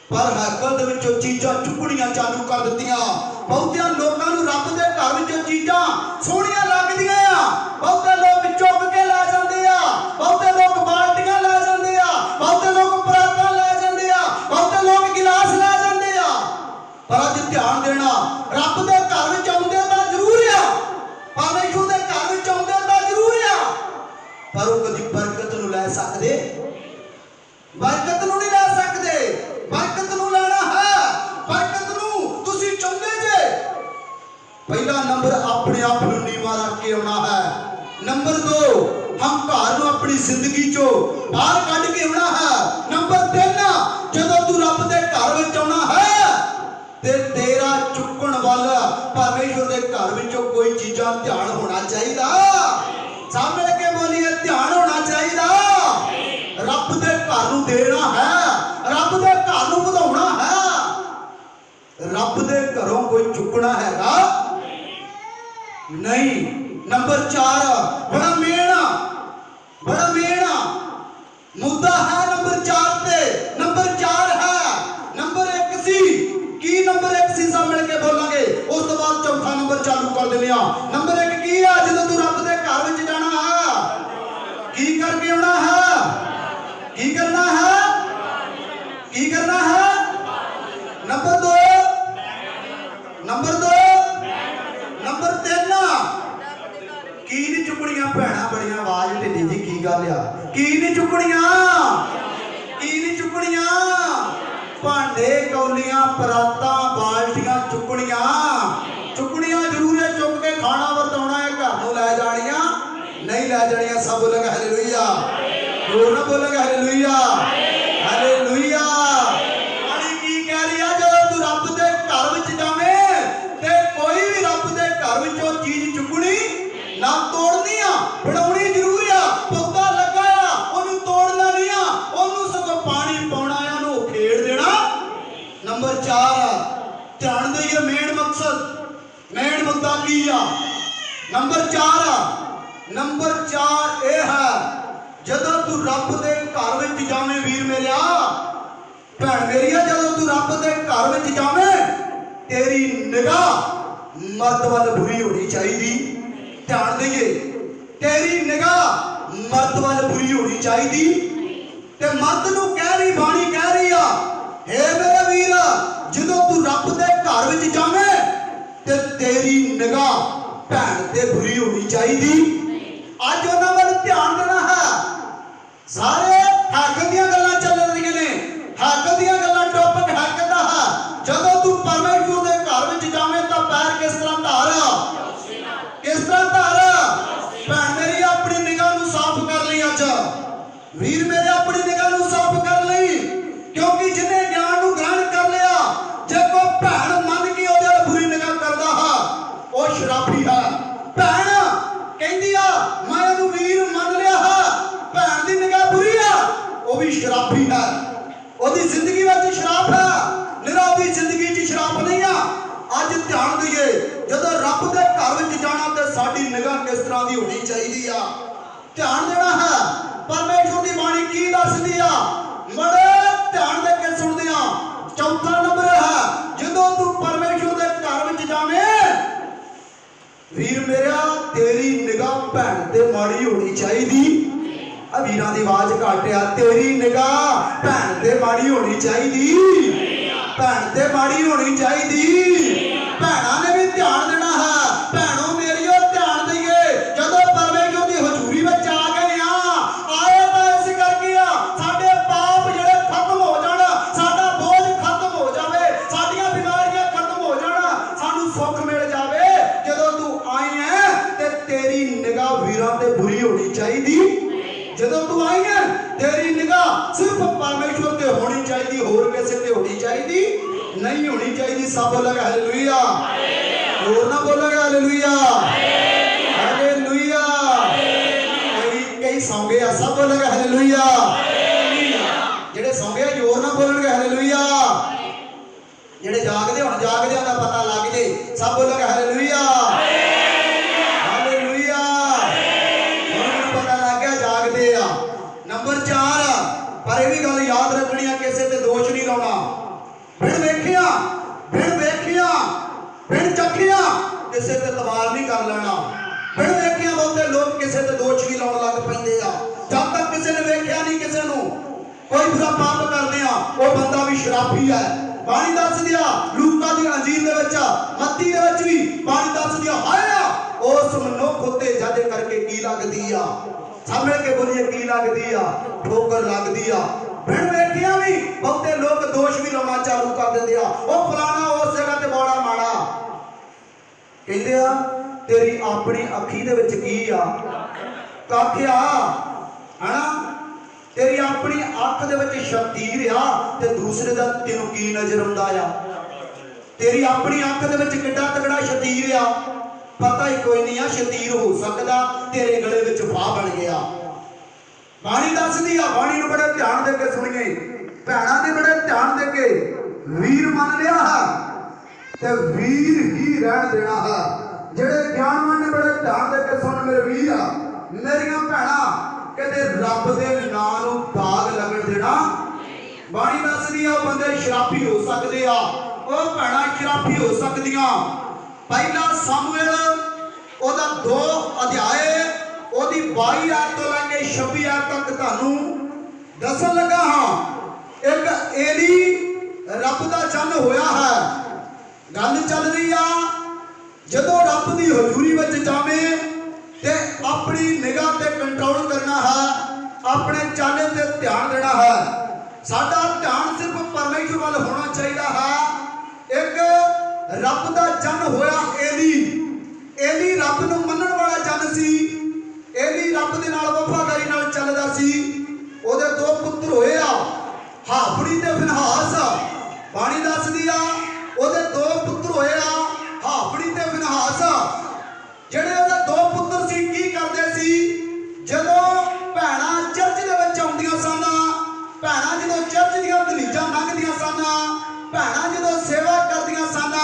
ਪਰ ਹੈਕਲ ਦੇ ਵਿੱਚੋਂ ਚੀਜ਼ਾਂ ਚੁੱਕਣੀਆਂ ਚਾਲੂ ਕਰ ਦਿੱਤੀਆਂ। ਬਹੁਤਿਆਂ ਲੋਕਾਂ ਨੂੰ ਰੱਬ ਦੇ ਘਰ ਵਿੱਚੋਂ ਚੀਜ਼ਾਂ ਸੋਹਣੀਆਂ ਲੱਗਦੀਆਂ ਆ। ਬਹੁਤੇ ਲੋਕ ਚੁੱਕ ਕੇ ਲੈ ਜਾਂਦੇ ਆ, ਬਹੁਤੇ ਲੋਕ ਬਾਲਟੀਆਂ ਲੈ ਜਾਂਦੇ ਆ, ਬਹੁਤੇ ਲੋਕ ਪਰਾਤਾਂ ਲੈ ਜਾਂਦੇ ਆ, ਬਹੁਤੇ ਲੋਕ ਗਿਲਾਸ ਲੈ ਜਾਂਦੇ ਆ। ਪਰ ਅੱਜ ਧਿਆਨ ਦੇਣਾ, ਰੱਬ ਦੇ ਘਰ ਵਿੱਚ ਆਉਂਦੇ ਤਾਂ ਜ਼ਰੂਰ ਆ, ਪਰਮੇਸ਼ਰ ਦੇ ਘਰ ਵਿੱਚ ਆਉਂਦੇ ਤਾਂ ਜ਼ਰੂਰ ਆ, ਪਰ ਉਹ ਕਦੀ ਬਰਕਤ ਨੂੰ ਲੈ ਸਕਦੇ? ਬਰਕਤ ਨੂੰ ਨਹੀਂ ਲੈ ਸਕਦੇ। ਬਰਕਤ ਨੂੰ ਲੈਣਾ ਹੈ पहला नंबर अपने आप को नीवा रख के आना है। नंबर 2 हंकार अपनी जिंदगी चो बाहर कढ़ के आना है। नंबर 3 जदों तू रब दे घर विच आना है ते तेरा चुकण वाल परमेश्वर दे घर विचों कोई चीज़ां ध्यान होना चाहिए। सामने के बोलिए ध्यान होना चाहिए। रब दे घर नूं देना है, रब दे घर नूं वधाउणा है। रब दे घरों कोई चुकना हैगा नहीं। नंबर 4 बड़ा मेन मुद्दा है नंबर 4 पे। नंबर 4 है नंबर 1 सी की नंबर 1 सी सब मिल के बोलांगे, उस तो बाद चौथा नंबर चालू कर देने। नंबर 1 की है जो तू रब दे घर विच जाना है की करके आना है, की करना है, की करना है। नंबर 2 नंबर 3 की नहीं चुकनियां भैणा बड़ियां आवाज ढिली जी की गल आ की नहीं चुकनियां, की नहीं चुकनियां। भांडे कौलियां परातां बाल्टियां चुकनियां जरूर है। चुक के खाना वरताउणा है, घर नूं लै जाणियां नहीं लै जाणियां। सब बोलेंगे हालेलुया, जोर ना बोलेंगे हालेलुया, हालेलुया। पानी की कह रही है जदों तू रब दे घर विच जावें ते कोई भी रब दे घर विचों चीज चुकनी ना तोड़नी आ, बनाउणी जरूर आ। पौधा लगा आ ओनू तोड़ना नहीं आ, ओनू सगों पानी पाउणा आ, ओनू खेड़ देना। नंबर 4 ध्यान देइए मेन मकसद मेन मुद्दा की आ। नंबर 4 ए है जदों तू रब दे घर विच जावें वीर मेरिया भैण मेरिया, जदों तू रब दे घर विच जावें तेरी निगाह मर्द वाल बुरी होनी चाहिए। ध्यान देइए तेरी निगाह मर्द वाल बुरी होनी चाहिए। ते मर्द नूं कह रही बाणी कह रही आ हे मेरे वीर जदों तू रब दे घर विच जावें ते तेरी निगाह भैण ते बुरी होनी चाहिए। अज उन्हां वल ध्यान देना है। सारे हैकल दीयां गल्लां चल रही ने, हैकल दीयां गल्लां टॉपिक हैकल दा है। जदों तू परमेश्वर दे घर विच जावें तां पैर किस तरह धार, किस तरह धार। भैण मेरी अपनी निगाह नूं साफ कर लई। अज वीर मेरे अपनी निगाह नूं साफ कर लई, क्योंकि जिन्हें ज्ञान नूं ग्रहण कर लिया जे कोई भैण मन के ओहदे नाल बुरी निगाह करदा है वह शराबी है। भैण कहंदी आ मैं ओहनूं वीर मन लिया है, भैण दी निगाह बुरी है वह भी शराबी है। ओहदी जिंदगी विच शराब है, निरा ओहदी जिंदगी च शराब नहीं आ। अज ध्यान दईए जदों रब दे घर विच जाना ते साडी निगाह किस तरह दी होनी चाहिए आ, ध्यान देना है। परमेश्वर दी बाणी की दसदी आ, बड़े ध्यान दे के सुनदे आ। चौथा नंबर है जदों तू परमेश्वर दे घर विच जावें वीर मेरा तेरी निगाह भैण ते माड़ी होनी चाहिए। वीरां दी आवाज घट आ, तेरी निगाह भैण ते माड़ी होनी चाहिए, भैण ते माड़ी होनी चाहिए। भैणा ने भी ध्यान देना है। भैणों मेरियो ध्यान दईए जदों परमेश्वर दी हजूरी विच आ गए आए तां इस करके आ साडे पाप जिहड़े खत्म हो जाण, साडा बोझ खत्म हो जावे, साडीआं बीमारियां खत्म हो जाण, सानू सुख मिल जावे। जदों तू आई है ते तेरी निगाह वीरां ते बुरी होनी चाहिए। जदों तू आई है तेरी निगाह सिर्फ परमेश्वर ते होनी चाहिए, होर किसी ते होनी चाहिए नहीं होनी चाहिए। सब बोलेगा हालेलुया, और ना बोलेगा हालेलुया, हालेलुया। कई सौ गए आ, सब बोलेगा हालेलुया। जेड़े सौ गए जोर ना बोलेंगे हालेलुया, जेड़े जागदे हुण जागदे दा पता लग जे। सब बोलेगा हालेलुया, हालेलुया। हुण पता लग गया जागदे आ। नंबर 4 पर यह भी गल याद रखनी है किसी ते दोष नहीं लाना। बिन वेखिया बिन चखिया किसी ते तवार नहीं कर लेना। बिन वेखिया बहुते लोग किसी ते दोष भी लाने लग पैंदे आ। जब तक किसी ने वेखिया नहीं किसी नूं कोई बुरा पाप करदे आ वो बंदा भी शराबी है। पानी दस दिया लूका दी अंजीर दे विच मत्ती दे विच भी पानी दस दिया हाया उस मनुख उत्ते जज करके की लगदी आ। सब मिल के बोलिए की लगदी आ, ठोकर लगदी आ। बिन वेखिया भी बहुते लोग दोष भी लाना चालू कर देंगे आ। वो फलाना उस जगह ते बड़ा माड़ा ਕਹਿੰਦੇ ਆ ਤੇਰੀ ਆਪਣੀ ਅੱਖੀ ਦੇ ਵਿੱਚ ਕੀ ਆ? ਕੱਖ ਆ, ਹਨਾ? ਤੇਰੀ ਆਪਣੀ ਅੱਖ ਦੇ ਵਿੱਚ ਸ਼ਤੀਰ ਆ ਤੇ ਦੂਸਰੇ ਦਾ ਤੈਨੂੰ ਕੀ ਨਜ਼ਰ ਆਉਂਦਾ ਆ? ਤੇਰੀ ਆਪਣੀ ਅੱਖ ਦੇ ਵਿੱਚ ਕਿੱਡਾ ਤਗੜਾ ਸ਼ਤੀਰ ਆ, ਪਤਾ ਹੀ ਕੋਈ ਨਹੀਂ ਆ। ਸ਼ਤੀਰ ਹੋ ਸਕਦਾ ਤੇਰੇ ਗਲੇ ਵਿੱਚ ਫਾਹ ਬਣ ਗਿਆ। ਬਾਣੀ ਦੱਸਦੀ ਆ, ਬਾਣੀ ਨੂੰ ਬੜੇ ਧਿਆਨ ਦੇ ਕੇ ਸੁਣੀਏ, ਭੈਣਾਂ ਦੇ ਬੜੇ ਧਿਆਨ ਦੇ ਕੇ। ਵੀਰ ਮੰਨ ਲਿਆ ਤੇ ਵੀਰ ਹੀ ਰਹਿਣ ਦੇਣਾ ਹੈ। ਜਿਹੜੇ ਗਿਆਨਵਾਨ ਨੇ ਬੜੇ ਧਿਆਨ ਦੇ ਕੇ ਸੁਣ ਮੇਰੇ ਵੀਰ, ਮੇਰੀਆਂ ਭੈਣਾਂ, ਕਹਿੰਦੇ ਰੱਬ ਦੇ ਨਾਂ ਨੂੰ ਦਾਗ ਲੱਗਣ ਦੇਣਾ। ਬਾਣੀ ਦੱਸਦੀ ਆ ਬੰਦੇ ਸ਼ਰਾਬੀ ਹੋ ਸਕਦੇ ਆ, ਉਹ ਭੈਣਾਂ ਸ਼ਰਾਬੀ ਹੋ ਸਕਦੀਆਂ। ਪਹਿਲਾ ਸਮੂਏਲ ਉਹਦਾ 2 ਅਧਿਆਏ ਉਹਦੀ 22 ਆਇਤ ਤੋਂ ਲੈ ਕੇ 26 ਆਇਤ ਤੱਕ ਤੁਹਾਨੂੰ ਦੱਸਣ ਲੱਗਾ ਹਾਂ। ਇੱਕ ਏਲੀ ਰੱਬ ਦਾ ਜਨ ਹੋਇਆ ਹੈ। ਗੱਲ ਚੱਲ ਰਹੀ ਆ ਜਦੋਂ ਰੱਬ ਦੀ ਹਜ਼ੂਰੀ ਵਿੱਚ ਜਾਵੇਂ ਤੇ ਆਪਣੀ ਨਿਗਾਹ ਤੇ ਕੰਟਰੋਲ ਕਰਨਾ ਹੈ, ਆਪਣੇ ਚਾਲੇ ਤੇ ਧਿਆਨ ਦੇਣਾ ਹੈ। ਸਾਡਾ ਧਿਆਨ ਸਿਰਫ ਪਰਮੇਸ਼ਰ ਵੱਲ ਹੋਣਾ ਚਾਹੀਦਾ ਹੈ। ਇੱਕ ਰੱਬ ਦਾ ਜਨ ਹੋਇਆ ਏਲੀ। ਏਲੀ ਰੱਬ ਨੂੰ ਮੰਨਣ ਵਾਲਾ ਜਨ ਸੀ। ਏਲੀ ਰੱਬ ਦੇ ਨਾਲ ਵਫਾਦਾਰੀ ਨਾਲ ਚੱਲਦਾ ਸੀ। ਉਹਦੇ 2 ਪੁੱਤਰ ਹੋਏ ਆ, ਹਾਫਨੀ ਤੇ ਫਿਨਹਾਸ। ਬਾਣੀ ਦੱਸਦੀ ਆ ਉਹਦੇ 2 ਪੁੱਤਰ ਹੋਏ ਆ, ਹਾਫਨੀ ਤੇ ਫਿਨਹਾਸ। ਜਿਹੜੇ ਉਹਦੇ 2 ਪੁੱਤਰ ਸੀ ਕੀ ਕਰਦੇ ਸੀ? ਜਦੋਂ ਭੈਣਾਂ ਚਰਚ ਦੇ ਵਿੱਚ ਆਉਂਦੀਆਂ ਸਨ, ਭੈਣਾਂ ਜਦੋਂ ਚਰਚ ਦੀਆਂ ਦਲੀਜਾਂ ਲੰਘਦੀਆਂ ਸਨ, ਭੈਣਾਂ ਜਦੋਂ ਸੇਵਾ ਕਰਦੀਆਂ ਸਨ,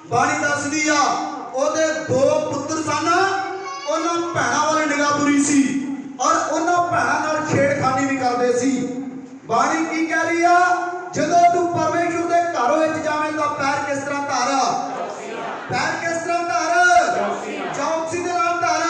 ਬਾਣੀ ਦੱਸਦੀ ਆ ਉਹਦੇ 2 ਪੁੱਤਰ ਸਨ। ਉਹਨਾਂ ਭੈਣਾਂ ਵਾਲੀ ਨਿਗਾਹ ਬੁਰੀ ਸੀ ਔਰ ਉਹਨਾਂ ਭੈਣਾਂ ਨਾਲ ਛੇੜਖਾਨੀ ਵੀ ਕਰਦੇ ਸੀ। ਬਾਣੀ ਕੀ ਕਹਿ ਰਹੀ ਆ? ਜਦੋਂ ਤੂੰ ਪਰਮੇਸ਼ਰ ਦੇ ਘਰ ਵਿੱਚ ਜਾਵੇਂ ਤਾਂ ਪੈਰ ਕਿਸ ਤਰ੍ਹਾਂ ਧਰ? ਪੈਰ ਕਿਸ ਤਰ੍ਹਾਂ ਧਰ? ਚੌਕਸੀ ਦੇ ਨਾਲ ਧਰ।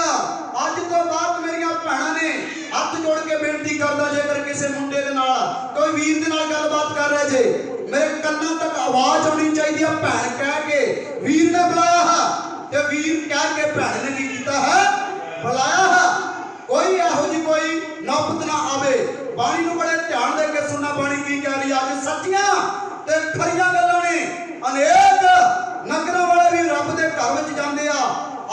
ਅੱਜ ਤੋਂ ਬਾਅਦ ਮੇਰੀਆਂ ਭੈਣਾਂ ਨੇ ਹੱਥ ਜੋੜ ਕੇ ਬੇਨਤੀ ਕਰਦਾ, ਜੇਕਰ ਕਿਸੇ ਮੁੰਡੇ ਦੇ ਨਾਲ ਕੋਈ ਵੀਰ ਦੇ ਨਾਲ ਗੱਲਬਾਤ ਕਰ ਰਹੇ ਜੇ, ਮੇਰੇ ਕੰਨਾਂ ਤੱਕ ਆਵਾਜ਼ ਆਉਣੀ ਚਾਹੀਦੀ ਆ। ਭੈਣ ਕਹਿ ਕੇ ਵੀਰ ਨੇ ਬੁਲਾਇਆ ਹੈ ਤੇ ਵੀਰ ਕਹਿ ਕੇ ਭੈਣ ਨੇ ਕੀ ਕੀਤਾ ਹੈ? ਬੁਲਾਇਆ ਹੈ। ਕੋਈ ਇਹੋ ਜਿਹੀ ਕੋਈ ਨੌਬਤ ਨਾ ਆਵੇ। ਬਾਣੀ ਨੂੰ ਬੜੇ ਧਿਆਨ ਦੇ ਕੇ ਸੁਣਨਾ। ਬਾਣੀ ਕੀ ਕਹਿ ਰਹੀ? ਅੱਜ ਸੱਚੀਆਂ ਤੇ ਖਰੀਆਂ ਗੱਲਾਂ ਨੇ। ਅਨੇਕ ਨਗਰਾਂ ਵਾਲੇ ਵੀ ਰੱਬ ਦੇ ਘਰ ਵਿੱਚ ਜਾਂਦੇ ਆ।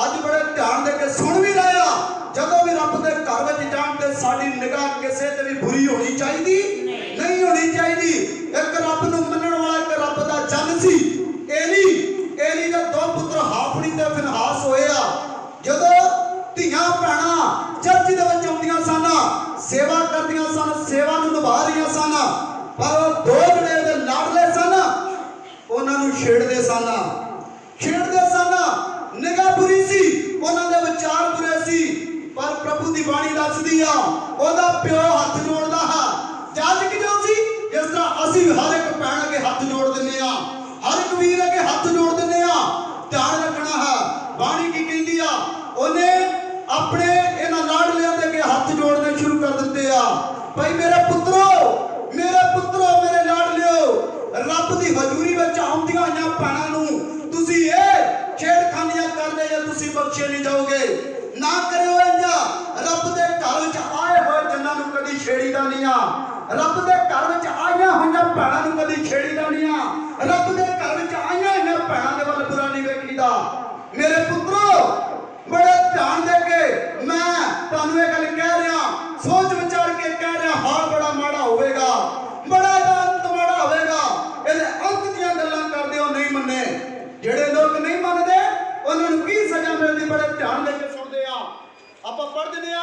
ਅੱਜ ਬੜੇ ਧਿਆਨ ਦੇ ਕੇ ਸੁਣ ਵੀ ਰਹੇ ਆ। ਜਦੋਂ ਵੀ ਰੱਬ ਦੇ ਘਰ ਵਿੱਚ ਜਾਣ ਤੇ ਸਾਡੀ ਨਿਗਾਹ ਕਿਸੇ ਤੇ ਵੀ ਬੁਰੀ ਹੋਣੀ ਚਾਹੀਦੀ ਨਹੀਂ ਹੋਣੀ ਚਾਹੀਦੀ। ਇੱਕ ਰੱਬ ਨੂੰ ਮੰਨਣ ਵਾਲਾ ਇੱਕ ਰੱਬ ਦਾ ਜਨ ਸੀ ਏਲੀ ਦੇ 2 ਪੁੱਤਰ ਹਾਫਨੀ ਤੇ ਫਿਨਹਾਸ ਹੋਏ ਆ। ਜਦੋਂ ਧੀਆਂ ਭੈਣਾਂ ਚਰਚ ਦੇ ਵਿੱਚ ਆਉਂਦੀਆਂ ਸਨ, ਸੇਵਾ ਕਰਦੀਆਂ ਸਨ, ਸੇਵਾ ਨੂੰ ਨਿਭਾ ਰਹੀਆਂ ਸਨ, ਪਰ ਉਹ 2 ਜਿਹੜੇ ਉਹਦੇ ਲਾਡਲੇ ਸਨ ਉਹਨਾਂ ਨੂੰ ਛੇੜਦੇ ਸਨ। ਨਿਗਾਹ ਬੁਰੀ ਸੀ, ਉਹਨਾਂ ਦੇ ਵਿਚਾਰ ਬੁਰੇ ਸੀ। ਪਰ ਪ੍ਰਭੂ ਦੀ ਬਾਣੀ ਦੱਸਦੀ ਆ ਉਹਦਾ ਪਿਓ ਹੱਥ ਜੋੜਦਾ ਹੈ। ਜਦ ਕਿ ਜੋ ਸੀ ਜਿਸ ਤਰ੍ਹਾਂ ਅਸੀਂ ਹਰ ਇੱਕ ਭੈਣ ਅੱਗੇ ਹੱਥ ਜੋੜ ਦਿੰਦੇ ਆ, ਹਰ ਇੱਕ ਵੀਰ ਅੱਗੇ ਹੱਥ ਜੋੜ ਦਿੰਦੇ ਆ। ਧਿਆਨ ਰੱਖਣਾ ਹੈ। ਬਾਣੀ ਕੀ ਕਹਿੰਦੀ ਆ? ਉਹਨੇ ਆਪਣੇ ਇਹਨਾਂ ਲਾਡਲਿਆਂ ਦੇ ਅੱਗੇ ਹੱਥ ਜੋੜਨੇ ਸ਼ੁਰੂ ਕਰ ਦਿੱਤੇ ਆ। ਭਾਈ ਮੇਰੇ ਪੁੱਤਰੋ, ਮੇਰੇ ਲਾਡਲਿਓ, ਰੱਬ ਦੀ ਹਜ਼ੂਰੀ ਵਿੱਚ ਆਉਂਦੀਆਂ ਹੋਈਆਂ ਭੈਣਾਂ ਨੂੰ ਤੁਸੀਂ ਇਹ ਛੇੜਖਾਨੀਆਂ ਕਰਦੇ ਜਾਂ ਤੁਸੀਂ ਬਖਸ਼ੇ ਨਹੀਂ ਜਾਓਗੇ। ਨਾ ਕਰਿਓ ਇੰਜ। ਰੱਬ ਦੇ ਘਰ ਵਿੱਚ ਆਏ ਹੋਏ ਜਨਾਂ ਨੂੰ ਕਦੀ ਛੇੜੀਦਾ ਨਹੀਂ ਆ। ਰੱਬ ਦੇ ਘਰ ਵਿੱਚ ਆਈਆਂ ਹੋਈਆਂ ਭੈਣਾਂ ਨੂੰ ਕਦੀ ਛੇੜੀਦਾ ਨਹੀਂ ਆ। ਰੱਬ ਦੇ ਘਰ ਵਿੱਚ ਆਈਆਂ ਹੋਈਆਂ ਭੈਣਾਂ ਦੇ ਵੱਲ ਬੁਰਾ ਨਹੀਂ ਵੇਖੀਦਾ। ਮੇਰੇ ਪੁੱਤਰੋ, ਬੜੇ ਧਿਆਨ ਦੇ ਕੇ ਮੈਂ ਤੁਹਾਨੂੰ ਇਹ ਗੱਲ ਕਹਿ ਰਿਹਾ, ਸੋਚ ਵਿਚਾਰ ਕੇ ਕਹਿ ਰਿਹਾ। ਹਾਲ ਬੜਾ ਮਾੜਾ ਹੋਵੇਗਾ, ਬੜਾ ਅੰਤ ਮਾੜਾ ਹੋਵੇਗਾ। ਇਹਦੇ ਅੰਤ ਦੀਆਂ ਗੱਲਾਂ ਕਰਦੇ ਹੋ ਨਹੀਂ ਮੰਨੇ। ਜਿਹੜੇ ਲੋਕ ਨਹੀਂ ਮੰਨਦੇ ਉਹਨਾਂ ਨੂੰ ਕੀ ਸਜ਼ਾ ਮਿਲਦੀ? ਬੜੇ ਧਿਆਨ ਦੇ ਕੇ ਸੁਣਦੇ ਆ। ਆਪਾਂ ਪੜ੍ਹ ਦਿੰਦੇ ਆ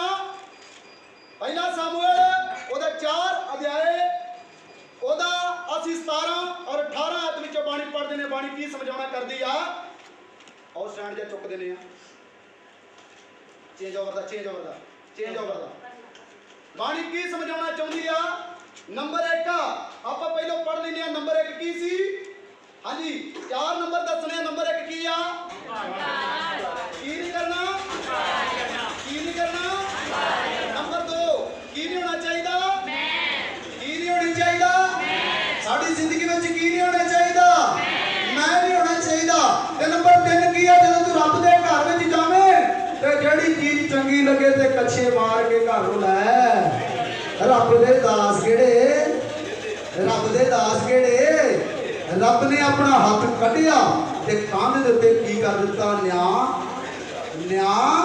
ਪਹਿਲਾ ਸਮੂਏਲ ਉਹਦੇ 4 ਅਧਿਆਏ ਉਹਦਾ ਅਸੀਂ 17 ਔਰ 18 ਆਇਤ ਵਿੱਚੋਂ ਬਾਣੀ ਪੜ੍ਹਦੇ ਨੇ। ਬਾਣੀ ਕੀ ਸਮਝਾਉਣਾ ਕਰਦੀ ਆ? ਆਓ ਸਟੈਂਡ ਜਿਹਾ ਚੁੱਕਦੇ ਨੇ ਆ। ਚੇਂਜ ਓਵਰ ਦਾ ਬਾਣੀ ਕੀ ਸਮਝਾਉਣਾ ਚਾਹੁੰਦੀ ਆ? ਨੰਬਰ 1 ਆਪਾਂ ਪਹਿਲਾਂ ਪੜ੍ਹ ਲੈਂਦੇ ਆ। ਨੰਬਰ 1 ਕੀ ਸੀ? ਹਾਂਜੀ 4 ਨੰਬਰ ਦੱਸਣੇ। ਨੰਬਰ 1 ਕੀ ਆ? ਕੀ ਨਹੀਂ ਕਰਨਾ? ਕੀ ਨਹੀਂ ਕਰਨਾ? ਨੰਬਰ 2 ਕੀ ਨਹੀਂ ਹੋਣਾ ਚਾਹੀਦਾ? ਕੀ ਨਹੀਂ ਹੋਣੀ ਚਾਹੀਦਾ? ਸਾਡੀ ਜ਼ਿੰਦਗੀ ਵਿੱਚ ਕੀ ਨਹੀਂ ਹੋਣਾ ਚਾਹੀਦਾ? ਮੈਂ ਨਹੀਂ ਹੋਣਾ ਚਾਹੀਦਾ। ਤੇ ਨੰਬਰ 3 ਕੀ ਆ? ਜਦੋਂ ਤੂੰ ਰੱਬ ਦੇ ਘਰ ਵਿੱਚ ਜਾਵੇਂ ਤੇ ਜਿਹੜੀ ਚੀਜ਼ ਚੰਗੀ ਲੱਗੇ ਤੇ ਕੱਛੇ ਮਾਰ ਕੇ ਘਰ ਨੂੰ ਲੈ। ਰੱਬ ਦੇ ਦਾਸ ਕਿਹੜੇ? रब ने अपना हाथ कढ़िया ते कंध दे उत्ते की कर दिता, न्याय